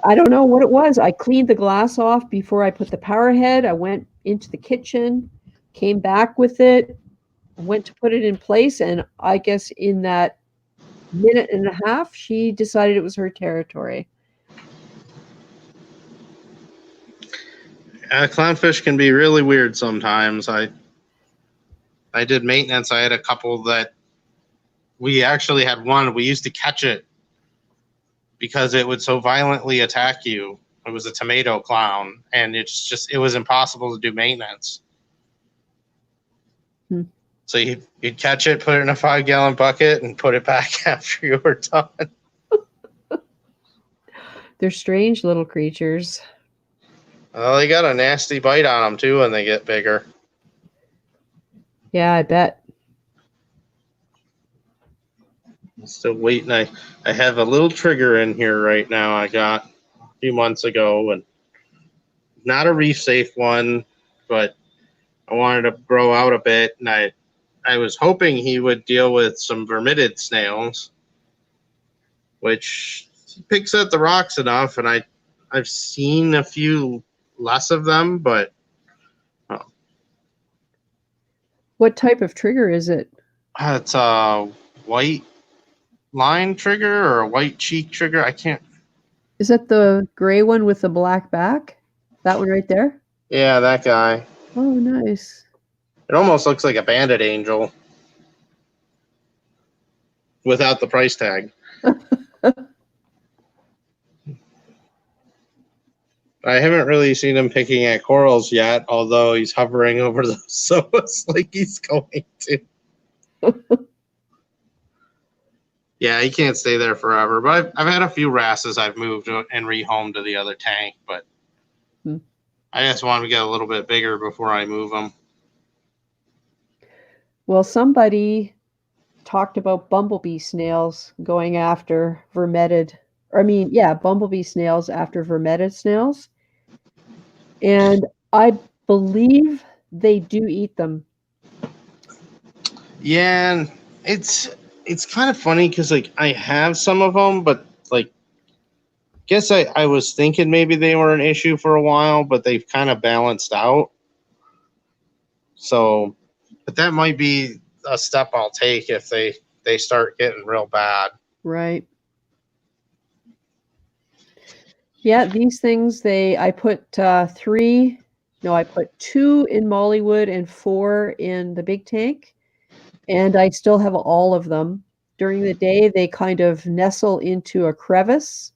I don't know what it was. I cleaned the glass off before I put the power head. I went into the kitchen, came back with it, went to put it in place, and I guess in that minute and a half, she decided it was her territory. Clownfish can be really weird sometimes. I did maintenance. I had a couple that we actually had one. We used to catch it because it would so violently attack you. It was a tomato clown, and it was impossible to do maintenance. So you'd catch it, put it in a 5-gallon bucket, and put it back after you were done. They're strange little creatures. Well, they got a nasty bite on them too when they get bigger. Yeah, I bet. I'm still waiting. I have a little trigger in here right now. I got few months ago, and not a reef safe one, but I wanted to grow out a bit, and I was hoping he would deal with some vermitid snails, which he picks at the rocks enough, and I've seen a few less of them, but What type of trigger is it? it's a white line trigger or a white cheek trigger. I can't. Is that the gray one with the black back? That one right there? Yeah, that guy. Oh, nice. It almost looks like a bandit angel without the price tag. I haven't really seen him picking at corals yet, although he's hovering over those, so it's like he's going to. Yeah, he can't stay there forever. But I've had a few wrasses I've moved and rehomed to the other tank, but I just want to get a little bit bigger before I move them. Well, somebody talked about bumblebee snails going after vermetid. Or, I mean, yeah, bumblebee snails after vermetid snails. And I believe they do eat them. Yeah, and it's kind of funny because like I have some of them, but like guess I was thinking maybe they were an issue for a while, but they've kind of balanced out. So, but that might be a step I'll take if they start getting real bad. Right. Yeah, these things, I put 2 in Mollywood and 4 in the big tank. And I still have all of them. During the day, they kind of nestle into a crevice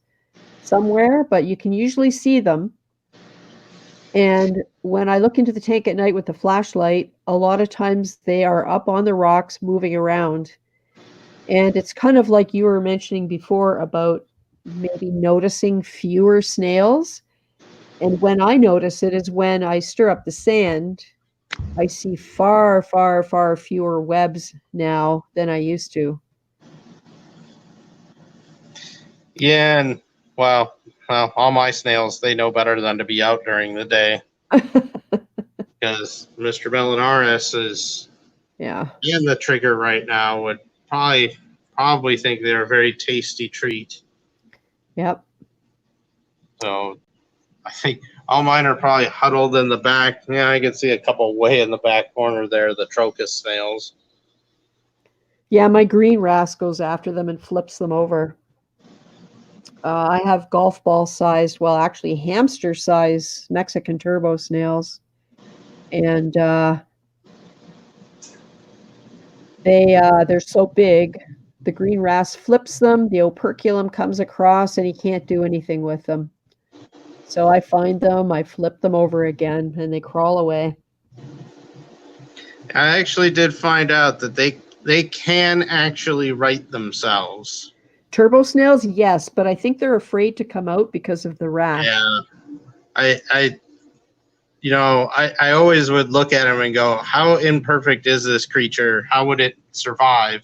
somewhere, but you can usually see them. And when I look into the tank at night with the flashlight, a lot of times they are up on the rocks moving around. And it's kind of like you were mentioning before about maybe noticing fewer snails. And when I notice it is when I stir up the sand, I see far, far, far fewer webs now than I used to. Yeah, and well, all my snails, they know better than to be out during the day. Because Mr. Belinaris is in the trigger right now would probably think they're a very tasty treat. Yep. So I think all mine are probably huddled in the back. Yeah, I can see a couple way in the back corner there, the Trocus snails. Yeah, my green wrasse goes after them and flips them over. I have golf ball sized, well, actually hamster size Mexican turbo snails. And they're so big. The green wrasse flips them, the operculum comes across, and he can't do anything with them. So I find them, I flip them over again, and they crawl away. I actually did find out that they can actually right themselves. Turbo snails, yes, but I think they're afraid to come out because of the rash. Yeah, I always would look at them and go, how imperfect is this creature? How would it survive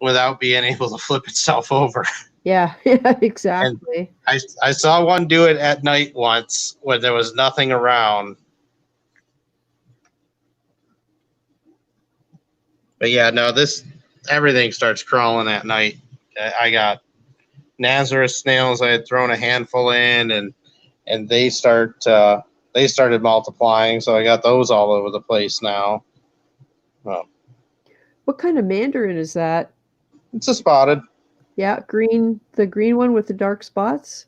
without being able to flip itself over? Yeah, exactly. And I saw one do it at night once when there was nothing around. But yeah, no, everything starts crawling at night. I got Nazareth snails I had thrown a handful in, and they started multiplying, so I got those all over the place now. What kind of mandarin is that? It's a spotted. Yeah, the green one with the dark spots?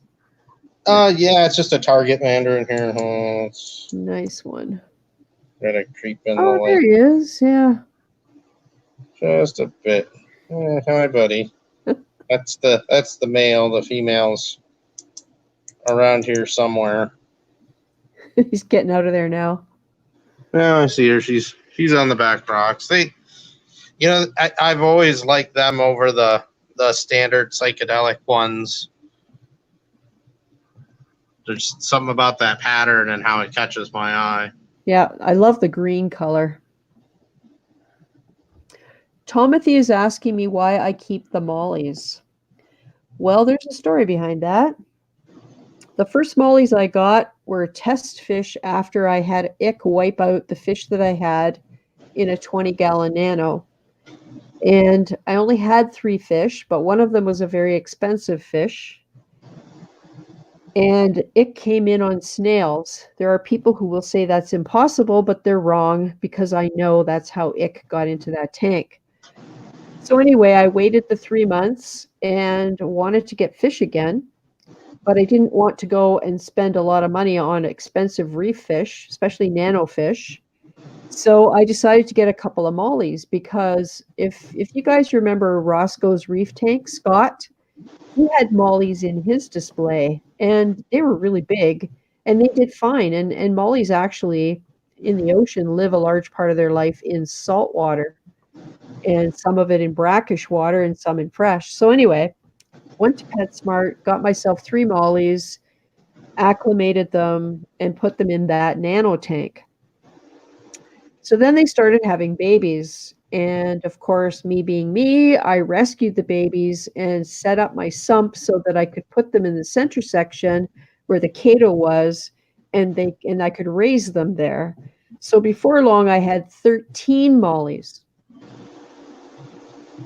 Yeah, it's just a target mandarin here. Nice one. Gotta creep in the way. There he is, yeah. Just a bit. Hi, buddy. That's the male. The female's around here somewhere. He's getting out of there now. Yeah, I see her. She's on the back rocks. I've always liked them over the standard psychedelic ones. There's something about that pattern and how it catches my eye. Yeah, I love the green color. Tomothy is asking me why I keep the mollies. Well, there's a story behind that. the first mollies I got were test fish after I had ick wipe out the fish that I had in a 20-gallon nano. And I only had 3 fish, but one of them was a very expensive fish. And it came in on snails. There are people who will say that's impossible, but they're wrong because I know that's how ick got into that tank. So anyway, I waited the 3 months and wanted to get fish again, but I didn't want to go and spend a lot of money on expensive reef fish, especially nano fish. So I decided to get a couple of mollies because if you guys remember Roscoe's reef tank, Scott, he had mollies in his display and they were really big and they did fine. And mollies actually in the ocean live a large part of their life in salt water and some of it in brackish water and some in fresh. So anyway, went to PetSmart, got myself 3 mollies, acclimated them, and put them in that nano tank. So then they started having babies. And of course, me being me, I rescued the babies and set up my sump so that I could put them in the center section where the Cato was, and I could raise them there. So before long, I had 13 mollies.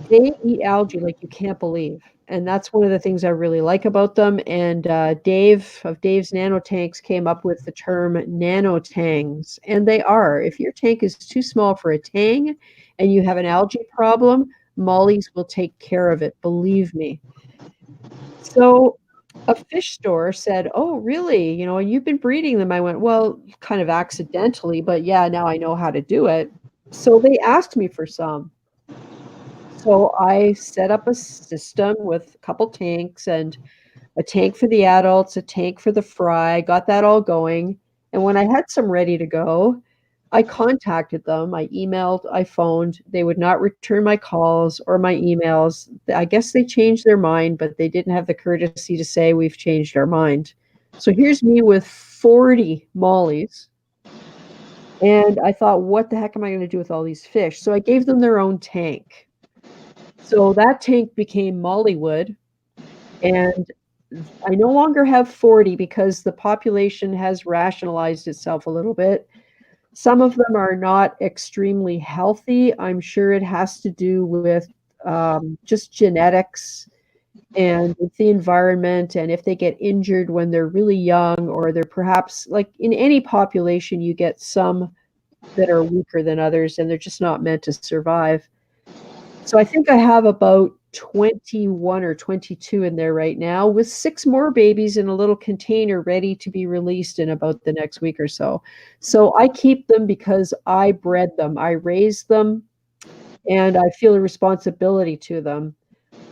They eat algae like you can't believe. And that's one of the things I really like about them. And Dave of Dave's Nano Tanks came up with the term nanotangs. And they are. If your tank is too small for a tang and you have an algae problem, mollies will take care of it. Believe me. So a fish store said, "Oh, really? You know, you've been breeding them." I went, "Well, kind of accidentally, but yeah, now I know how to do it." So they asked me for some. So I set up a system with a couple tanks and a tank for the adults, a tank for the fry, got that all going. And when I had some ready to go, I contacted them. I emailed, I phoned. They would not return my calls or my emails. I guess they changed their mind, but they didn't have the courtesy to say, "We've changed our mind." So here's me with 40 mollies. And I thought, what the heck am I going to do with all these fish? So I gave them their own tank. So that tank became Mollywood, and I no longer have 40 because the population has rationalized itself a little bit. Some of them are not extremely healthy. I'm sure it has to do with just genetics and with the environment, and if they get injured when they're really young, or they're perhaps, like in any population, you get some that are weaker than others, and they're just not meant to survive. So I think I have about 21 or 22 in there right now, with 6 more babies in a little container ready to be released in about the next week or so. So I keep them because I bred them, I raised them, and I feel a responsibility to them.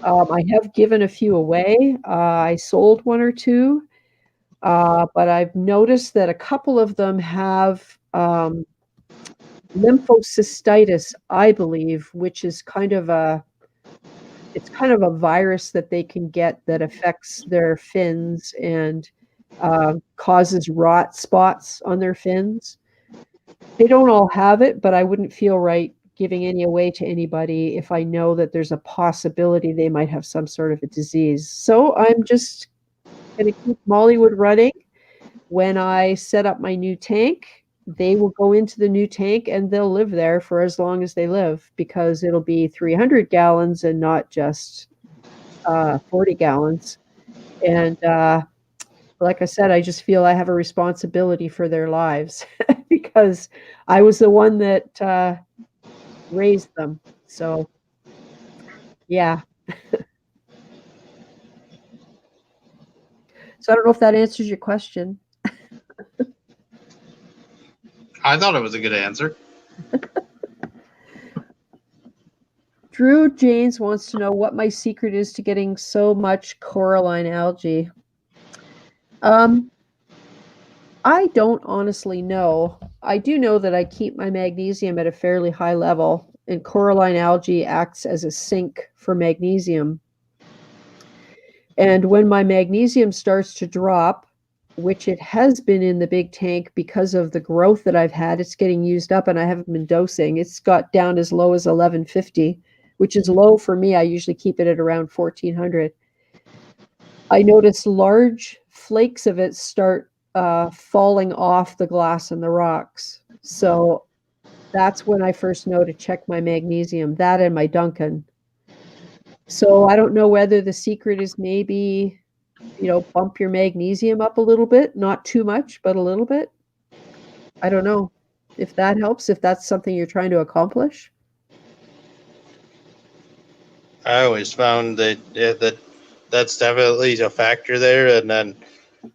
I have given a few away. I sold 1 or 2, but I've noticed that a couple of them have lymphocystitis, I believe, which is kind of a virus that they can get that affects their fins and causes rot spots on their fins. They don't all have it, but I wouldn't feel right giving any away to anybody if I know that there's a possibility they might have some sort of a disease. So I'm just going to keep Mollywood running. When I set up my new tank, they will go into the new tank and they'll live there for as long as they live, because it'll be 300 gallons and not just 40 gallons. And like I said, I just feel I have a responsibility for their lives because I was the one that raised them. So, yeah. So I don't know if that answers your question. I thought it was a good answer. Drew James wants to know what my secret is to getting so much coralline algae. I don't honestly know. I do know that I keep my magnesium at a fairly high level, and coralline algae acts as a sink for magnesium. And when my magnesium starts to drop, which it has been in the big tank because of the growth that I've had, it's getting used up and I haven't been dosing. It's got down as low as 1150, which is low for me. I usually keep it at around 1400. I notice large flakes of it start falling off the glass and the rocks. So that's when I first know to check my magnesium, that and my Duncan. So I don't know whether the secret is maybe, bump your magnesium up a little bit, not too much, but a little bit. I don't know if that helps, if that's something you're trying to accomplish. I always found that that's definitely a factor there. And then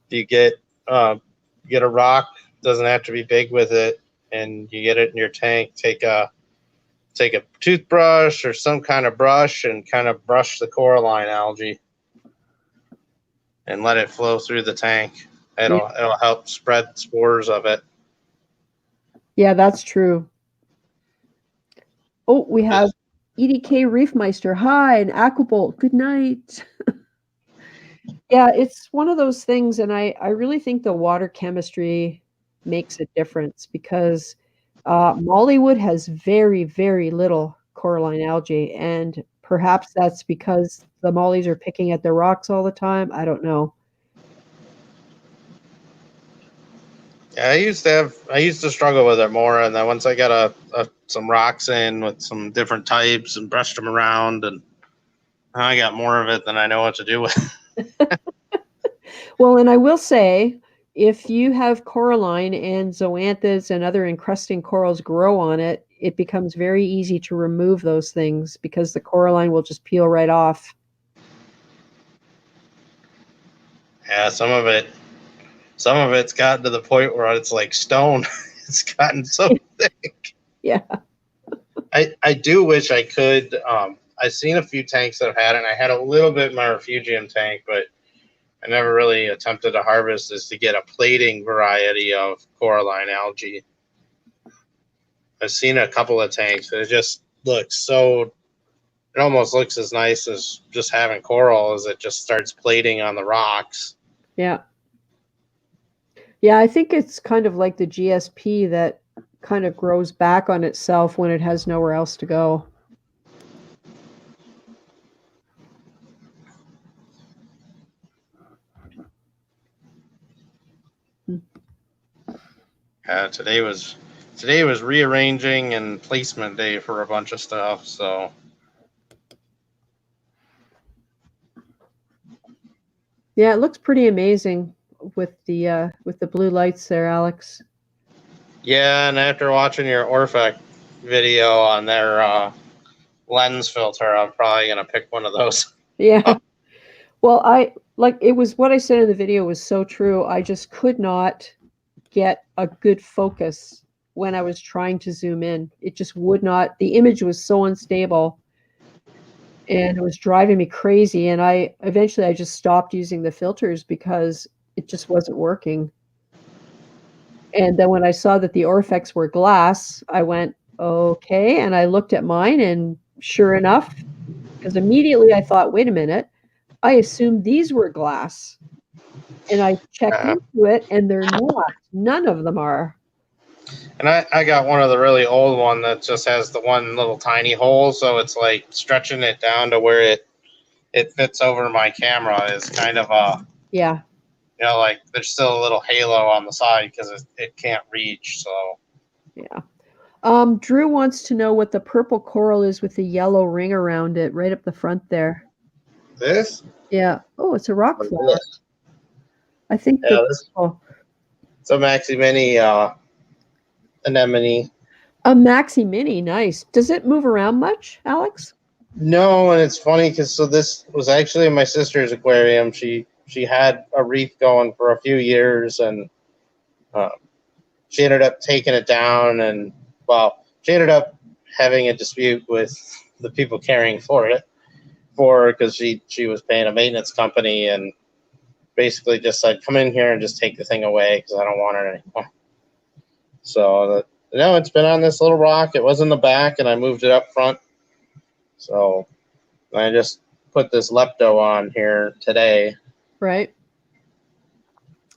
you get a rock, doesn't have to be big with it, and you get it in your tank. Take a toothbrush or some kind of brush and kind of brush the coralline algae and let it flow through the tank. It'll help spread spores of it. Yeah, that's true. Oh, we have EDK Reefmeister. Hi, and Aquabolt. Good night. Yeah, it's one of those things, and I really think the water chemistry makes a difference because Mollywood has very, very little coralline algae, and perhaps that's because the mollies are picking at the rocks all the time. I don't know. Yeah, I used to struggle with it more, and then once I got some rocks in with some different types and brushed them around, and I got more of it than I know what to do with. Well, and I will say, if you have coralline and zoanthus and other encrusting corals grow on it, it becomes very easy to remove those things because the coralline will just peel right off. Yeah, some of it's gotten to the point where it's like stone. It's gotten so thick. Yeah. I do wish I could. I've seen a few tanks that have had it, and I had a little bit in my refugium tank, but I never really attempted to harvest this to get a plating variety of coralline algae. I've seen a couple of tanks, and it just looks so. It almost looks as nice as just having coral as it just starts plating on the rocks. Yeah. Yeah, I think it's kind of like the GSP that kind of grows back on itself when it has nowhere else to go. Today was rearranging and placement day for a bunch of stuff. So yeah, it looks pretty amazing with the blue lights there, Alex. yeah, and after watching your Orphic video on their lens filter, I'm probably gonna pick one of those. Yeah. Well, it was what I said in the video was so true. I just could not get a good focus when I was trying to zoom in. It just would not. The image was so unstable, and it was driving me crazy. And I just stopped using the filters because it just wasn't working. And then when I saw that the Orphex were glass, I went, okay. And I looked at mine, and sure enough, because immediately I thought, wait a minute, I assumed these were glass. And I checked into it, and they're not. None of them are. And I got one of the really old one that just has the one little tiny hole, so it's like stretching it down to where it fits over my camera is kind of a Yeah. Like there's still a little halo on the side because it can't reach. So yeah. Drew wants to know what the purple coral is with the yellow ring around it, right up the front there. This? Yeah. Oh, it's a rock flower. I think this. It's a Maxi Mini anemone. A Maxi Mini, nice. Does it move around much, Alex? No, and it's funny because this was actually in my sister's aquarium. She had a reef going for a few years, and she ended up taking it down, and she ended up having a dispute with the people caring for it because she was paying a maintenance company and basically just said, come in here and just take the thing away because I don't want it anymore. So it's been on this little rock. It was in the back, and I moved it up front. So I just put this lepto on here today. Right.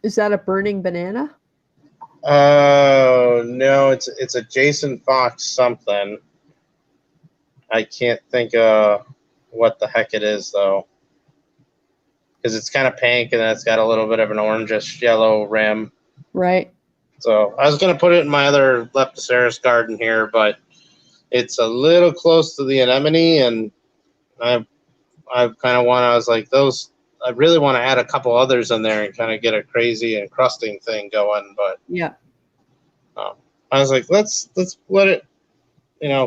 Is that a burning banana? Oh no, it's a Jason Fox something. I can't think of what the heck it is though. because it's kind of pink and then it's got a little bit of an orangish yellow rim. Right. So I was going to put it in my other Leptoceras garden here, but it's a little close to the anemone, and I kind of want. I was like, those. I really want to add a couple others in there and kind of get a crazy encrusting thing going, but Yeah. I was like, let's let it,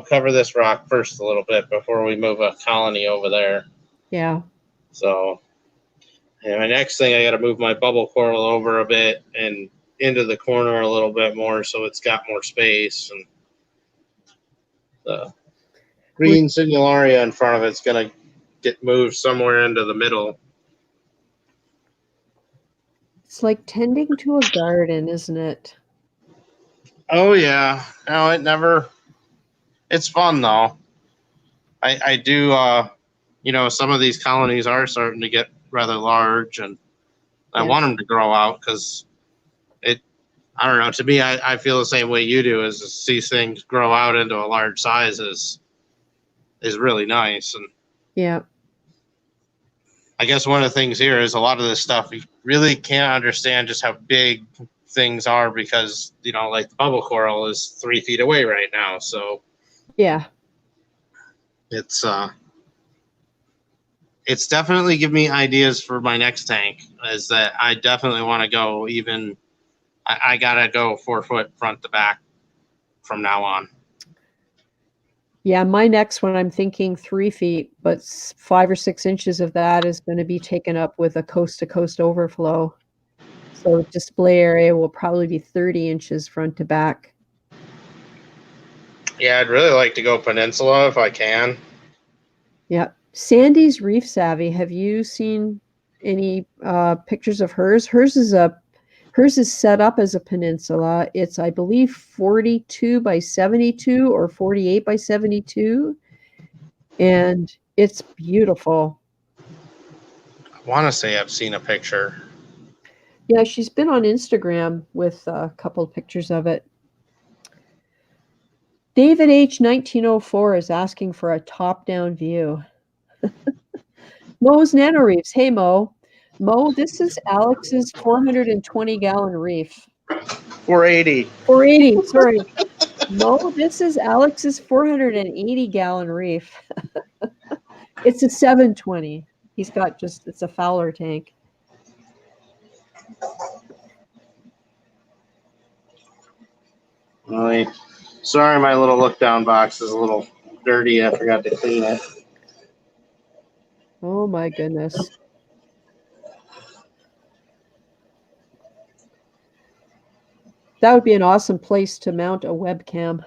cover this rock first a little bit before we move a colony over there. Yeah. So, and my next thing, I got to move my bubble coral over a bit and into the corner a little bit more so it's got more space, and the green signalaria in front of it's going to get moved somewhere into the middle. It's like tending to a garden, isn't it? Oh yeah, no, it's fun though. I do, some of these colonies are starting to get rather large, and I want them to grow out because I don't know, to me, I feel the same way you do, is to see things grow out into a large size is really nice. And yeah, I guess one of the things here is a lot of this stuff, you really can't understand just how big things are because, like the bubble coral is 3 feet away right now. So yeah, it's definitely given me ideas for my next tank, is that I definitely want to go even, I got to go 4 foot front to back from now on. yeah. My next one, I'm thinking 3 feet, but 5 or 6 inches of that is going to be taken up with a coast-to-coast overflow. So display area will probably be 30 inches front to back. Yeah, I'd really like to go peninsula if I can. Yeah. Sandy's Reef Savvy. Have you seen any pictures of hers? Hers is set up as a peninsula. It's, I believe, 42 by 72 or 48 by 72. And it's beautiful. I want to say I've seen a picture. Yeah, she's been on Instagram with a couple of pictures of it. David H. 1904 is asking for a top-down view. Mo's Nano Reefs. Hey, Mo. Mo, this is Alex's 420-gallon reef. 480. 480, sorry. Mo, this is Alex's 480-gallon reef. It's a 720. He's got it's a Fowler tank. Sorry, my little look down box is a little dirty. I forgot to clean it. Oh my goodness. That would be an awesome place to mount a webcam.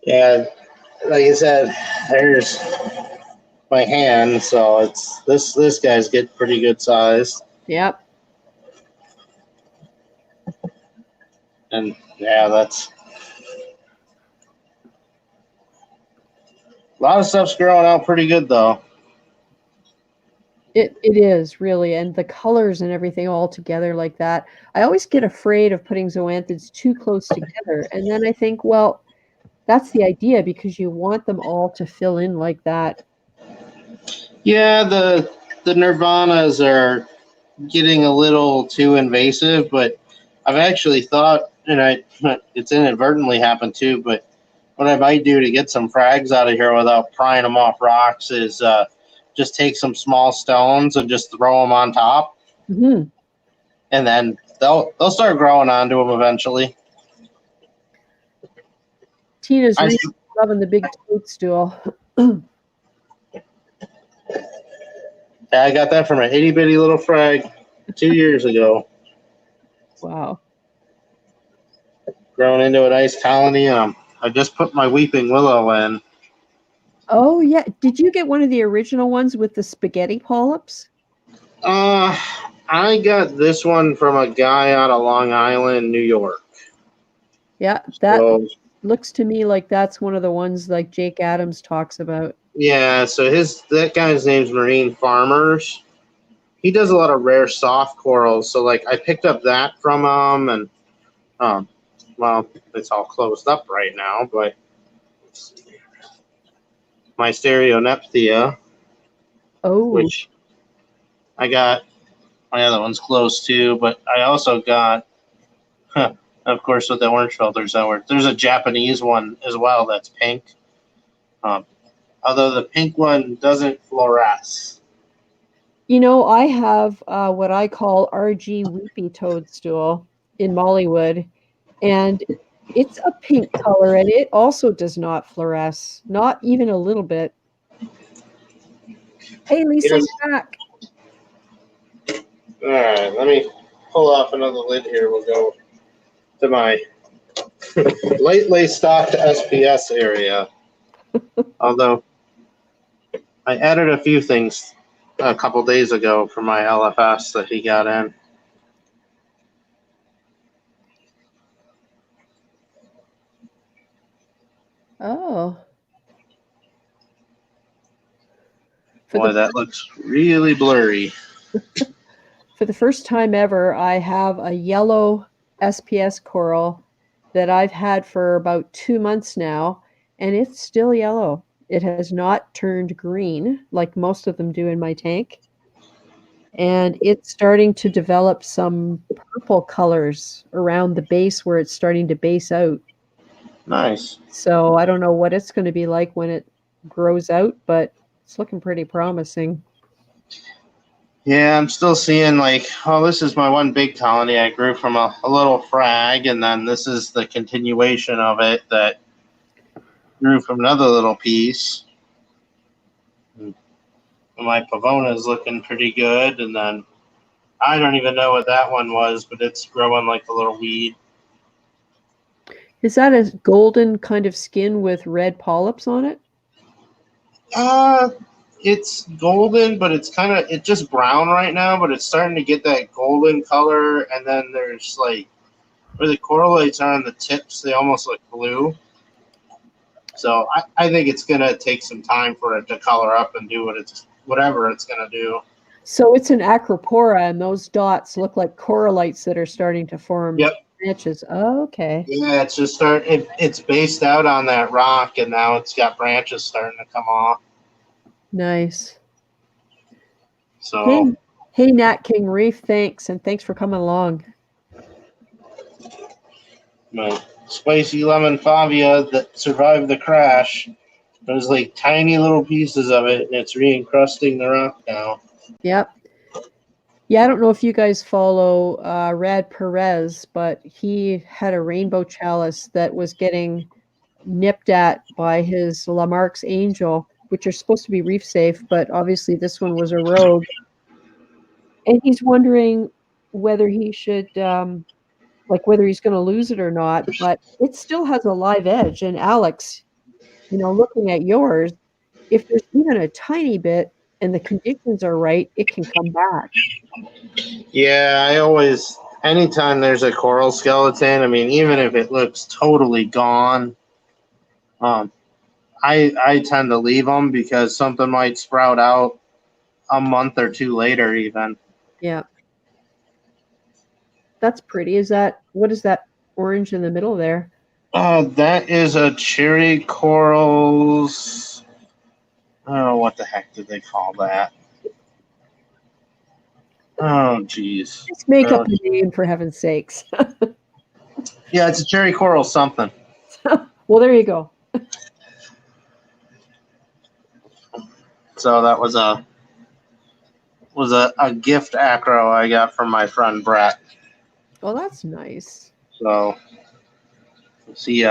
Yeah, like I said, there's my hand, so it's this guy's get pretty good size. Yep. And yeah, that's a lot of stuff's growing out pretty good though. It is really, and the colors and everything all together like that. I always get afraid of putting zoanthids too close together, and then I think, well, that's the idea because you want them all to fill in like that. Yeah, the nirvanas are getting a little too invasive, but I've actually thought, and it's inadvertently happened too, but what I might do to get some frags out of here without prying them off rocks is just take some small stones and just throw them on top, Mm-hmm. and then they'll start growing onto them eventually. Tina's really loving the big toadstool. Yeah, I got that from an itty bitty little frag 2 years ago. Wow. Grown into a nice colony. I just put my weeping willow in. Oh yeah, did you get one of the original ones with the spaghetti polyps? I got this one from a guy out of Long Island, New York. Yeah, that looks to me like that's one of the ones like Jake Adams talks about. Yeah, so that guy's name's Marine Farmers. He does a lot of rare soft corals, so like I picked up that from him, and well, it's all closed up right now, but my Stereonepthia, Oh, which I got. My other one's close too, but I also got, of course, with the orange filters. There's a Japanese one as well that's pink. Although the pink one doesn't fluoresce. you know, I have what I call RG Weepy Toadstool in Mollywood, and it's a pink color, and it also does not fluoresce, not even a little bit. Hey, Lisa, Yes. you're back. All right, let me pull off another lid here. We'll go to my lately stocked SPS area. Although I added a few things a couple days ago for my LFS that he got in. Oh. Boy, that looks really blurry. For the first time ever, I have a yellow SPS coral that I've had for about 2 months now, and it's still yellow. It has not turned green like most of them do in my tank. And it's starting to develop some purple colors around the base where it's starting to base out. Nice. So I don't know what it's going to be like when it grows out, but it's looking pretty promising. Yeah, I'm still seeing like, oh, this is my one big colony I grew from a little frag, and then this is the continuation of it that grew from another little piece. And my Pavona is looking pretty good, and then I don't even know what that one was, but it's growing like a little weed. Is that a golden kind of skin with red polyps on it? It's golden, but it's just brown right now, but it's starting to get that golden color, and then there's like where the corallites are on the tips, they almost look blue. So I think it's gonna take some time for it to color up and do whatever it's gonna do. So it's an acropora, and those dots look like corallites that are starting to form branches. Oh, okay. Yeah, it's just it's based out on that rock, and now it's got branches starting to come off. Nice. So hey, Nat King Reef, thanks, and thanks for coming along. my spicy lemon favia that survived the crash. There's like tiny little pieces of it, and it's re-encrusting the rock now. Yep. Yeah, I don't know if you guys follow Rad Perez, but he had a rainbow chalice that was getting nipped at by his Lamarck's Angel, which are supposed to be reef safe, but obviously this one was a rogue. And he's wondering whether he should, whether he's going to lose it or not, but it still has a live edge. And Alex, looking at yours, if there's even a tiny bit and the conditions are right, it can come back. Yeah, anytime there's a coral skeleton, I mean, even if it looks totally gone, I tend to leave them because something might sprout out a month or two later even. Yeah. That's pretty. What is that orange in the middle there? That is a cherry corals. Oh, what the heck did they call that? Oh, geez. Just make up a name, for heaven's sakes. Yeah, it's a cherry coral something. Well, there you go. So that was a gift acro I got from my friend Brett. Well, that's nice. So he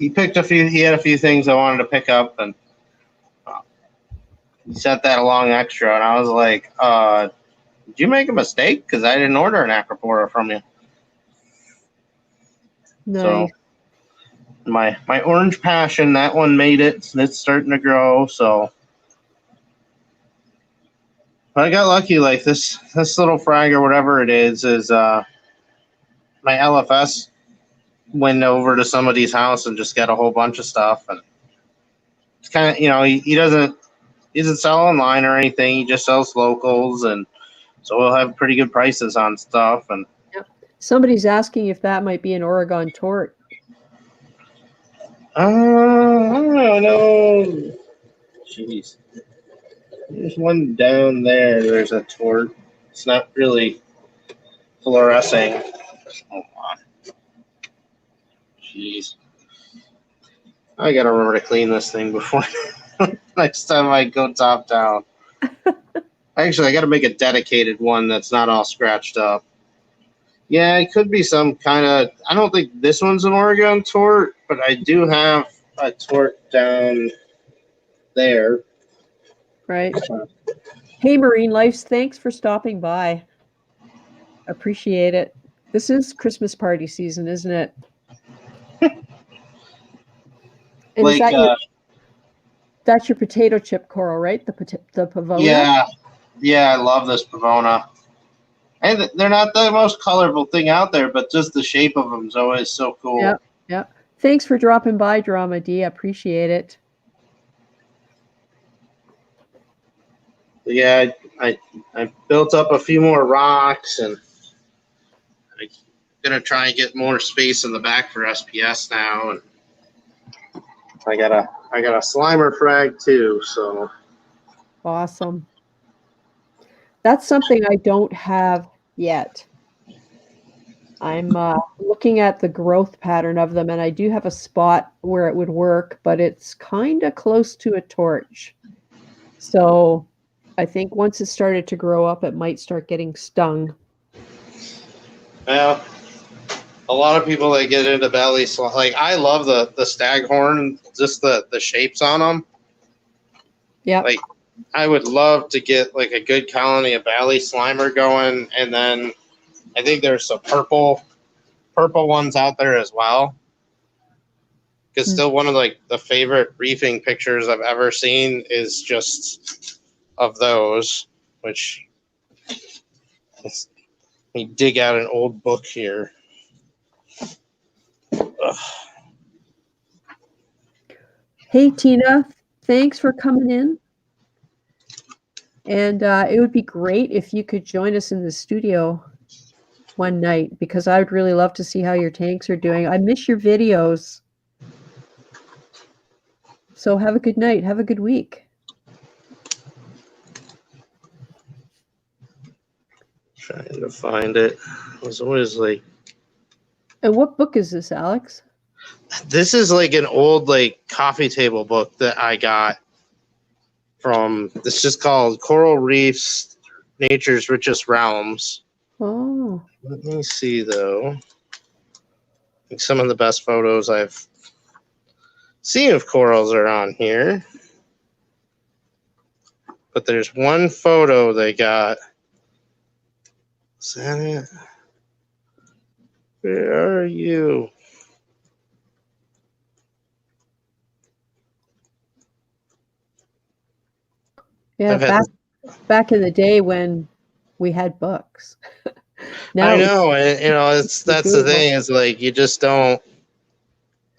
picked he had a few things I wanted to pick up, and he sent that along extra, and I was like, did you make a mistake? Because I didn't order an acropora from you. Nice. So my orange passion, that one made it, and it's starting to grow. So I got lucky. Like this little frag or whatever it is my LFS went over to somebody's house and just got a whole bunch of stuff, and it's kind of he doesn't sell online or anything. He just sells locals, and so we'll have pretty good prices on stuff. And somebody's asking if that might be an Oregon tort. I don't know. Jeez. There's one down there. There's a tort. It's not really fluorescing. Hold on. Jeez. I gotta remember to clean this thing before next time I go top down. Actually, I gotta make a dedicated one that's not all scratched up. Yeah, it could be some kind of. I don't think this one's an Oregon tort, but I do have a tort down there. Right. Hey, Marine Life, thanks for stopping by. Appreciate it. This is Christmas party season, isn't it? And Like, that's your potato chip coral, right? The pavona? Yeah, I love this pavona. And they're not the most colorful thing out there, but just the shape of them is always so cool. Yep, yep. Thanks for dropping by, Drama D. I appreciate it. Yeah, I built up a few more rocks, and I'm gonna try and get more space in the back for SPS now. And I got a Slimer frag too, so Awesome. That's something I don't have yet. I'm looking at the growth pattern of them, and I do have a spot where it would work, but it's kind of close to a torch. So I think once it started to grow up, it might start getting stung. well, a lot of people that get into belly like I love the staghorn, just the shapes on them. Yeah. Like I would love to get like a good colony of Valley Slimer going, and then I think there's some purple ones out there as well. Because still one of like the favorite reefing pictures I've ever seen is just of those, which let me dig out an old book here. Ugh. Hey, Tina, thanks for coming in. And it would be great if you could join us in the studio one night, because I would really love to see how your tanks are doing. I miss your videos. So have a good night. Have a good week. Trying to find it. I was always like, And what book is this, Alex? this is like an old like coffee table book that I got from. It's just called Coral Reefs, Nature's Richest Realms. Oh. Let me see though. I think some of the best photos I've seen of corals are on here. But there's one photo they got. Is that it? Where are you? Yeah, back in the day when we had books. Now I know, and that's the thing. Is like you just don't.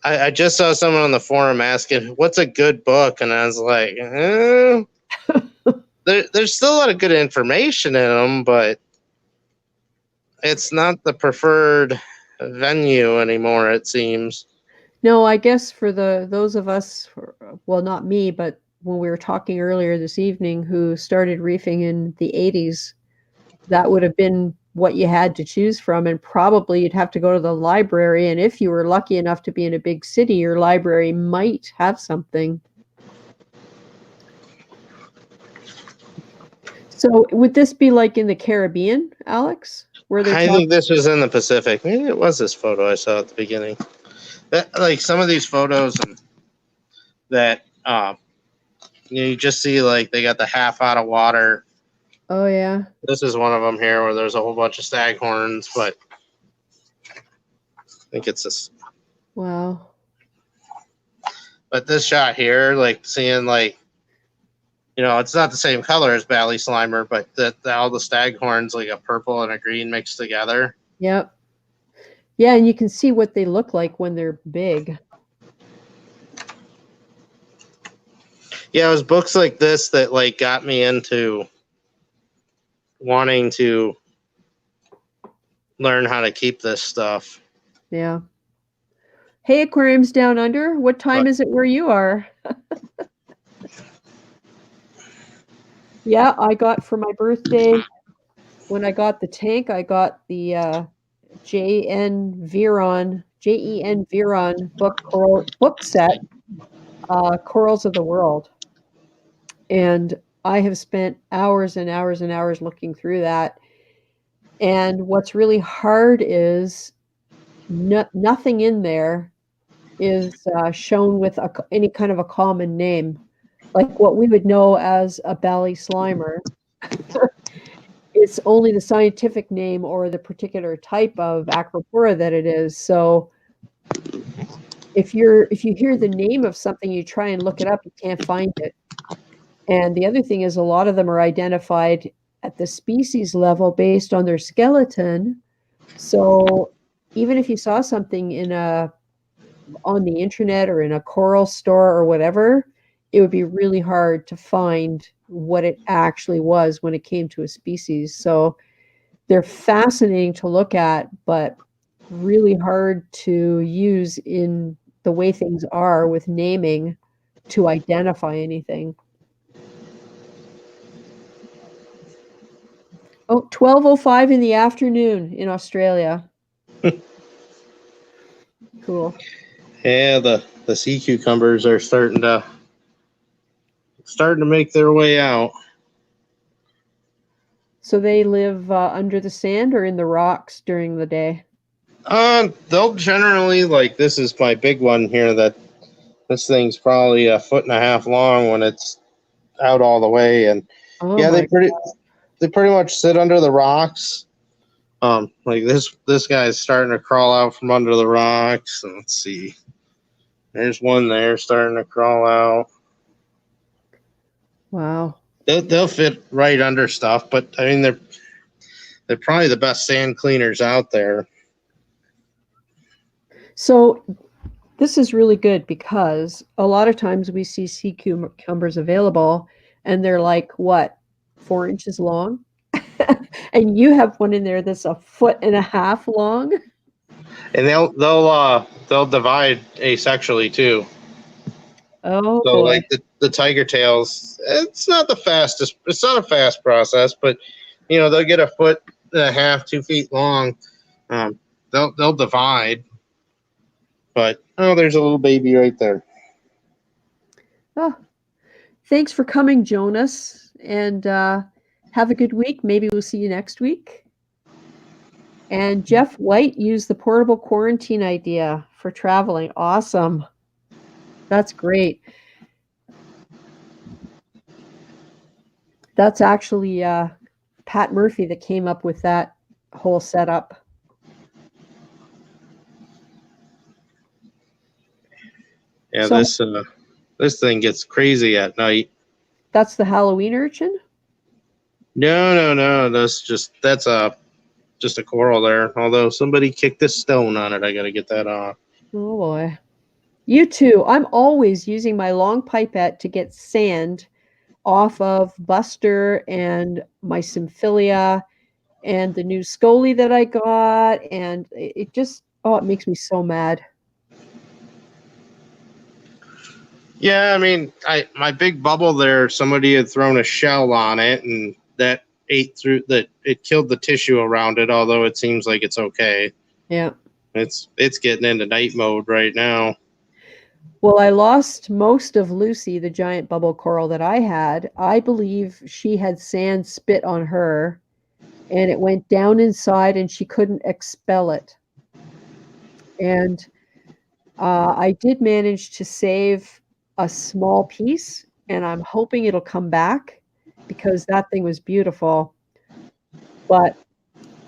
I just saw someone on the forum asking, "What's a good book?" And I was like, there's still a lot of good information in them, but it's not the preferred venue anymore. It seems. No, I guess for those of us, well, not me, but when we were talking earlier this evening, who started reefing in the 80s, that would have been what you had to choose from, and probably you'd have to go to the library, and if you were lucky enough to be in a big city, your library might have something. So would this be like in the Caribbean, Alex? I think this was in the Pacific. Maybe it was this photo I saw at the beginning. Like some of these photos that you just see like they got the half out of water. Oh yeah. This is one of them here where there's a whole bunch of staghorns, but I think it's this. Wow. But this shot here, like seeing like, it's not the same color as Valley Slimer, but all the staghorns like a purple and a green mixed together. Yep. Yeah, and you can see what they look like when they're big. Yeah, it was books like this that like got me into wanting to learn how to keep this stuff. Yeah. Hey, Aquariums Down Under, what time is it where you are? Yeah, I got for my birthday, when I got the tank, I got the Jen Viron book set, Corals of the World. And I have spent hours and hours and hours looking through that. And what's really hard is nothing in there is shown with any kind of a common name, like what we would know as a bally slimer. It's only the scientific name or the particular type of acropora that it is. So if you hear the name of something, you try and look it up, you can't find it. And the other thing is a lot of them are identified at the species level based on their skeleton. So even if you saw something on the internet or in a coral store or whatever, it would be really hard to find what it actually was when it came to a species. So they're fascinating to look at, but really hard to use in the way things are with naming to identify anything. Oh, 12:05 in the afternoon in Australia. Cool. Yeah, the sea cucumbers are starting to make their way out. So they live under the sand or in the rocks during the day? They'll generally, like, this is my big one here, that this thing's probably 1.5 feet long when it's out all the way, and Oh yeah, my they pretty much sit under the rocks. Like this guy's starting to crawl out from under the rocks, and let's see, there's one there starting to crawl out. Wow. They'll fit right under stuff, but I mean they're probably the best sand cleaners out there. So this is really good because a lot of times we see sea cucumbers available and they're like, what, 4 inches long? And you have one in there that's 1.5 feet long. And they'll divide asexually too. Oh So boy. like the tiger tails, it's not a fast process, but you know, they'll get 1.5 feet, 2 feet long. They'll divide. But oh, there's a little baby right there. Oh, thanks for coming, Jonas, and have a good week. Maybe we'll see you next week. And Jeff White used the portable quarantine idea for traveling. Awesome. That's great. That's actually Pat Murphy that came up with that whole setup. Yeah, So, this thing gets crazy at night. that's the Halloween urchin? No. That's just a coral there. Although somebody kicked a stone on it, I got to get that off. Oh boy. You too. I'm always using my long pipette to get sand off of Buster and my Symphilia and the new Scully that I got. And it just, it makes me so mad. Yeah, I mean, my big bubble there, somebody had thrown a shell on it, and that it killed the tissue around it, although it seems like it's okay. Yeah. It's getting into night mode right now. Well, I lost most of Lucy, the giant bubble coral that I had. I believe she had sand spit on her, and it went down inside, and she couldn't expel it. And I did manage to save a small piece, and I'm hoping it'll come back because that thing was beautiful. But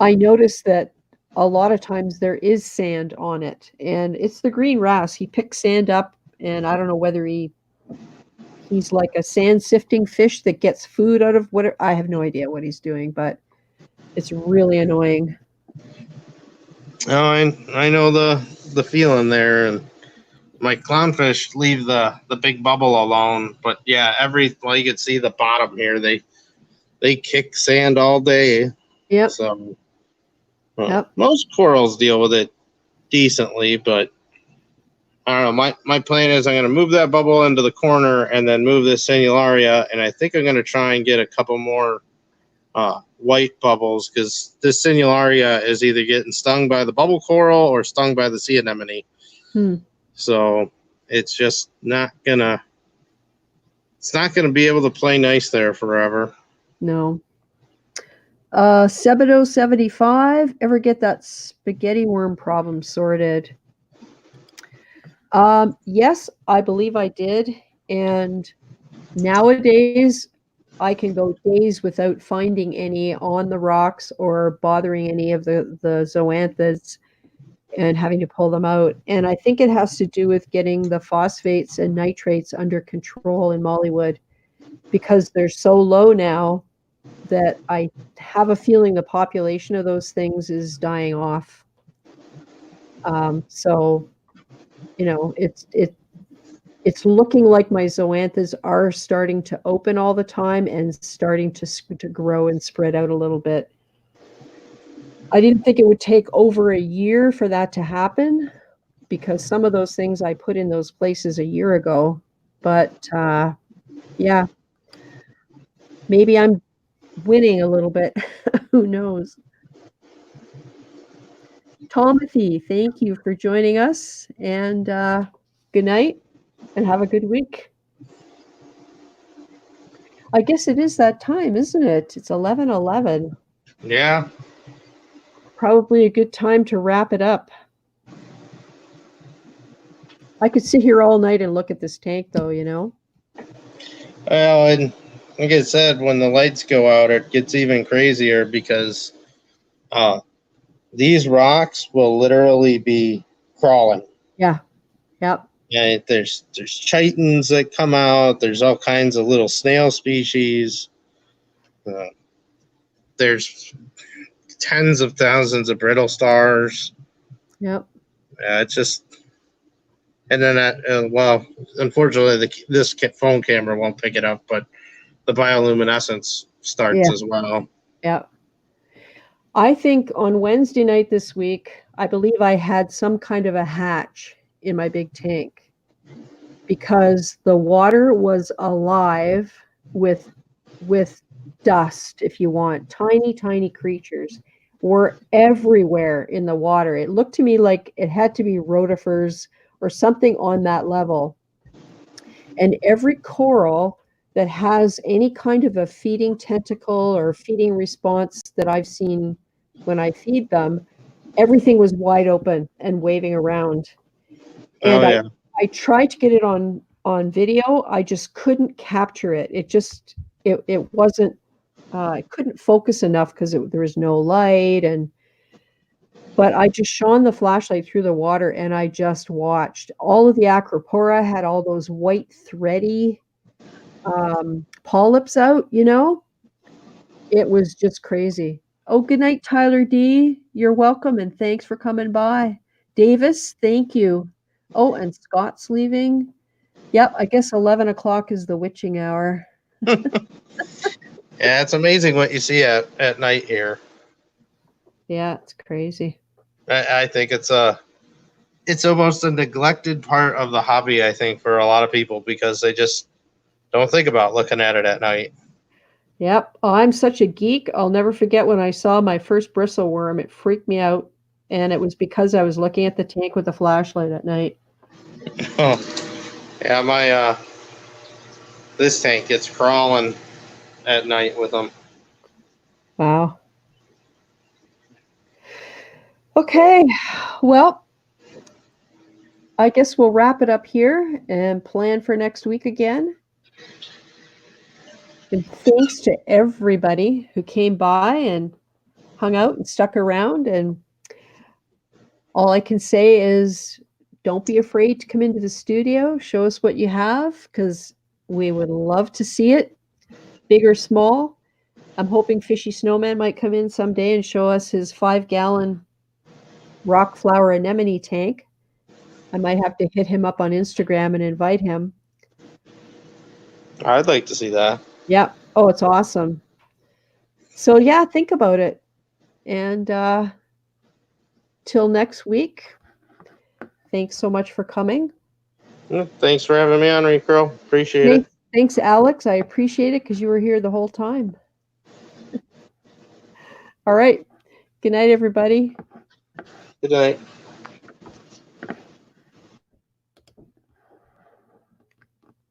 I noticed that a lot of times there is sand on it, and it's the green wrasse. He picks sand up, and I don't know whether he's like a sand sifting fish that gets food out of whatever. I have no idea what he's doing, but it's really annoying. Oh, I know the feeling there, and my clownfish leave the big bubble alone. But yeah, you can see the bottom here. They kick sand all day. Yep. So Yep. most corals deal with it decently, but I don't know. My plan is I'm going to move that bubble into the corner and then move this Cellularia, and I think I'm going to try and get a couple more white bubbles, because this Cellularia is either getting stung by the bubble coral or stung by the sea anemone. So it's just not gonna be able to play nice there forever. No. Sebadoh 75, ever get that spaghetti worm problem sorted? Yes, I believe I did. And nowadays I can go days without finding any on the rocks or bothering any of the zoanthids and having to pull them out. And I think it has to do with getting the phosphates and nitrates under control in Mollywood, because they're so low now that I have a feeling the population of those things is dying off. So, you know, it's looking like my zoanthids are starting to open all the time and starting to grow and spread out a little bit. I didn't think it would take over a year for that to happen, because some of those things I put in those places a year ago. But yeah, maybe I'm winning a little bit. Who knows? Tomothy, thank you for joining us, and good night and have a good week. I guess it is that time, isn't it? It's 11:11. Yeah. Probably a good time to wrap it up. I could sit here all night and look at this tank, though, you know? Well, and like I said, when the lights go out, it gets even crazier, because these rocks will literally be crawling. Yeah. Yep. Yeah, there's chitons that come out. There's all kinds of little snail species. There's tens of thousands of brittle stars. Yep. It's just, and then well, unfortunately, this phone camera won't pick it up, but the bioluminescence starts as well. Yeah. I think on Wednesday night this week, I believe I had some kind of a hatch in my big tank, because the water was alive with dust, if you want. Tiny creatures were everywhere in the water. It looked to me like it had to be rotifers or something on that level. And every coral that has any kind of a feeding tentacle or feeding response that I've seen when I feed them, everything was wide open and waving around. And I tried to get it on video. I just couldn't capture it. It wasn't, I couldn't focus enough because there was no light. But I just shone the flashlight through the water and I just watched. All of the Acropora had all those white thready polyps out, you know? It was just crazy. Oh, good night, Tyler D. You're welcome, and thanks for coming by. Davis, thank you. Oh, and Scott's leaving. Yep, I guess 11 o'clock is the witching hour. Yeah, it's amazing what you see at night here. Yeah, it's crazy. I think it's almost a neglected part of the hobby, I think, for a lot of people, because they just don't think about looking at it at night. Yep. Oh, I'm such a geek. I'll never forget when I saw my first bristleworm. It freaked me out, and it was because I was looking at the tank with a flashlight at night. Oh, yeah, my this tank gets crawling at night with them. Wow. Okay, well, I guess we'll wrap it up here and plan for next week again. And thanks to everybody who came by and hung out and stuck around. And all I can say is don't be afraid to come into the studio. Show us what you have, because we would love to see it, big or small. I'm hoping Fishy Snowman might come in someday and show us his 5-gallon rock flower anemone tank. I might have to hit him up on Instagram and invite him. I'd like to see that. Yeah. Oh, it's awesome. So yeah, think about it. And till next week, thanks so much for coming. Thanks for having me on, ReefGrrl. Appreciate it. Thanks, Alex. I appreciate it because you were here the whole time. All right. Good night, everybody. Good night.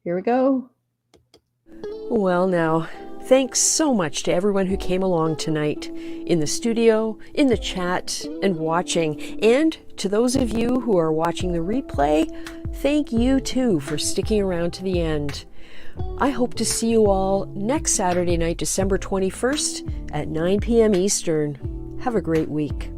Here we go. Well, now, thanks so much to everyone who came along tonight in the studio, in the chat, and watching. And to those of you who are watching the replay, thank you too for sticking around to the end. I hope to see you all next Saturday night, December 21st at 9 p.m. Eastern. Have a great week.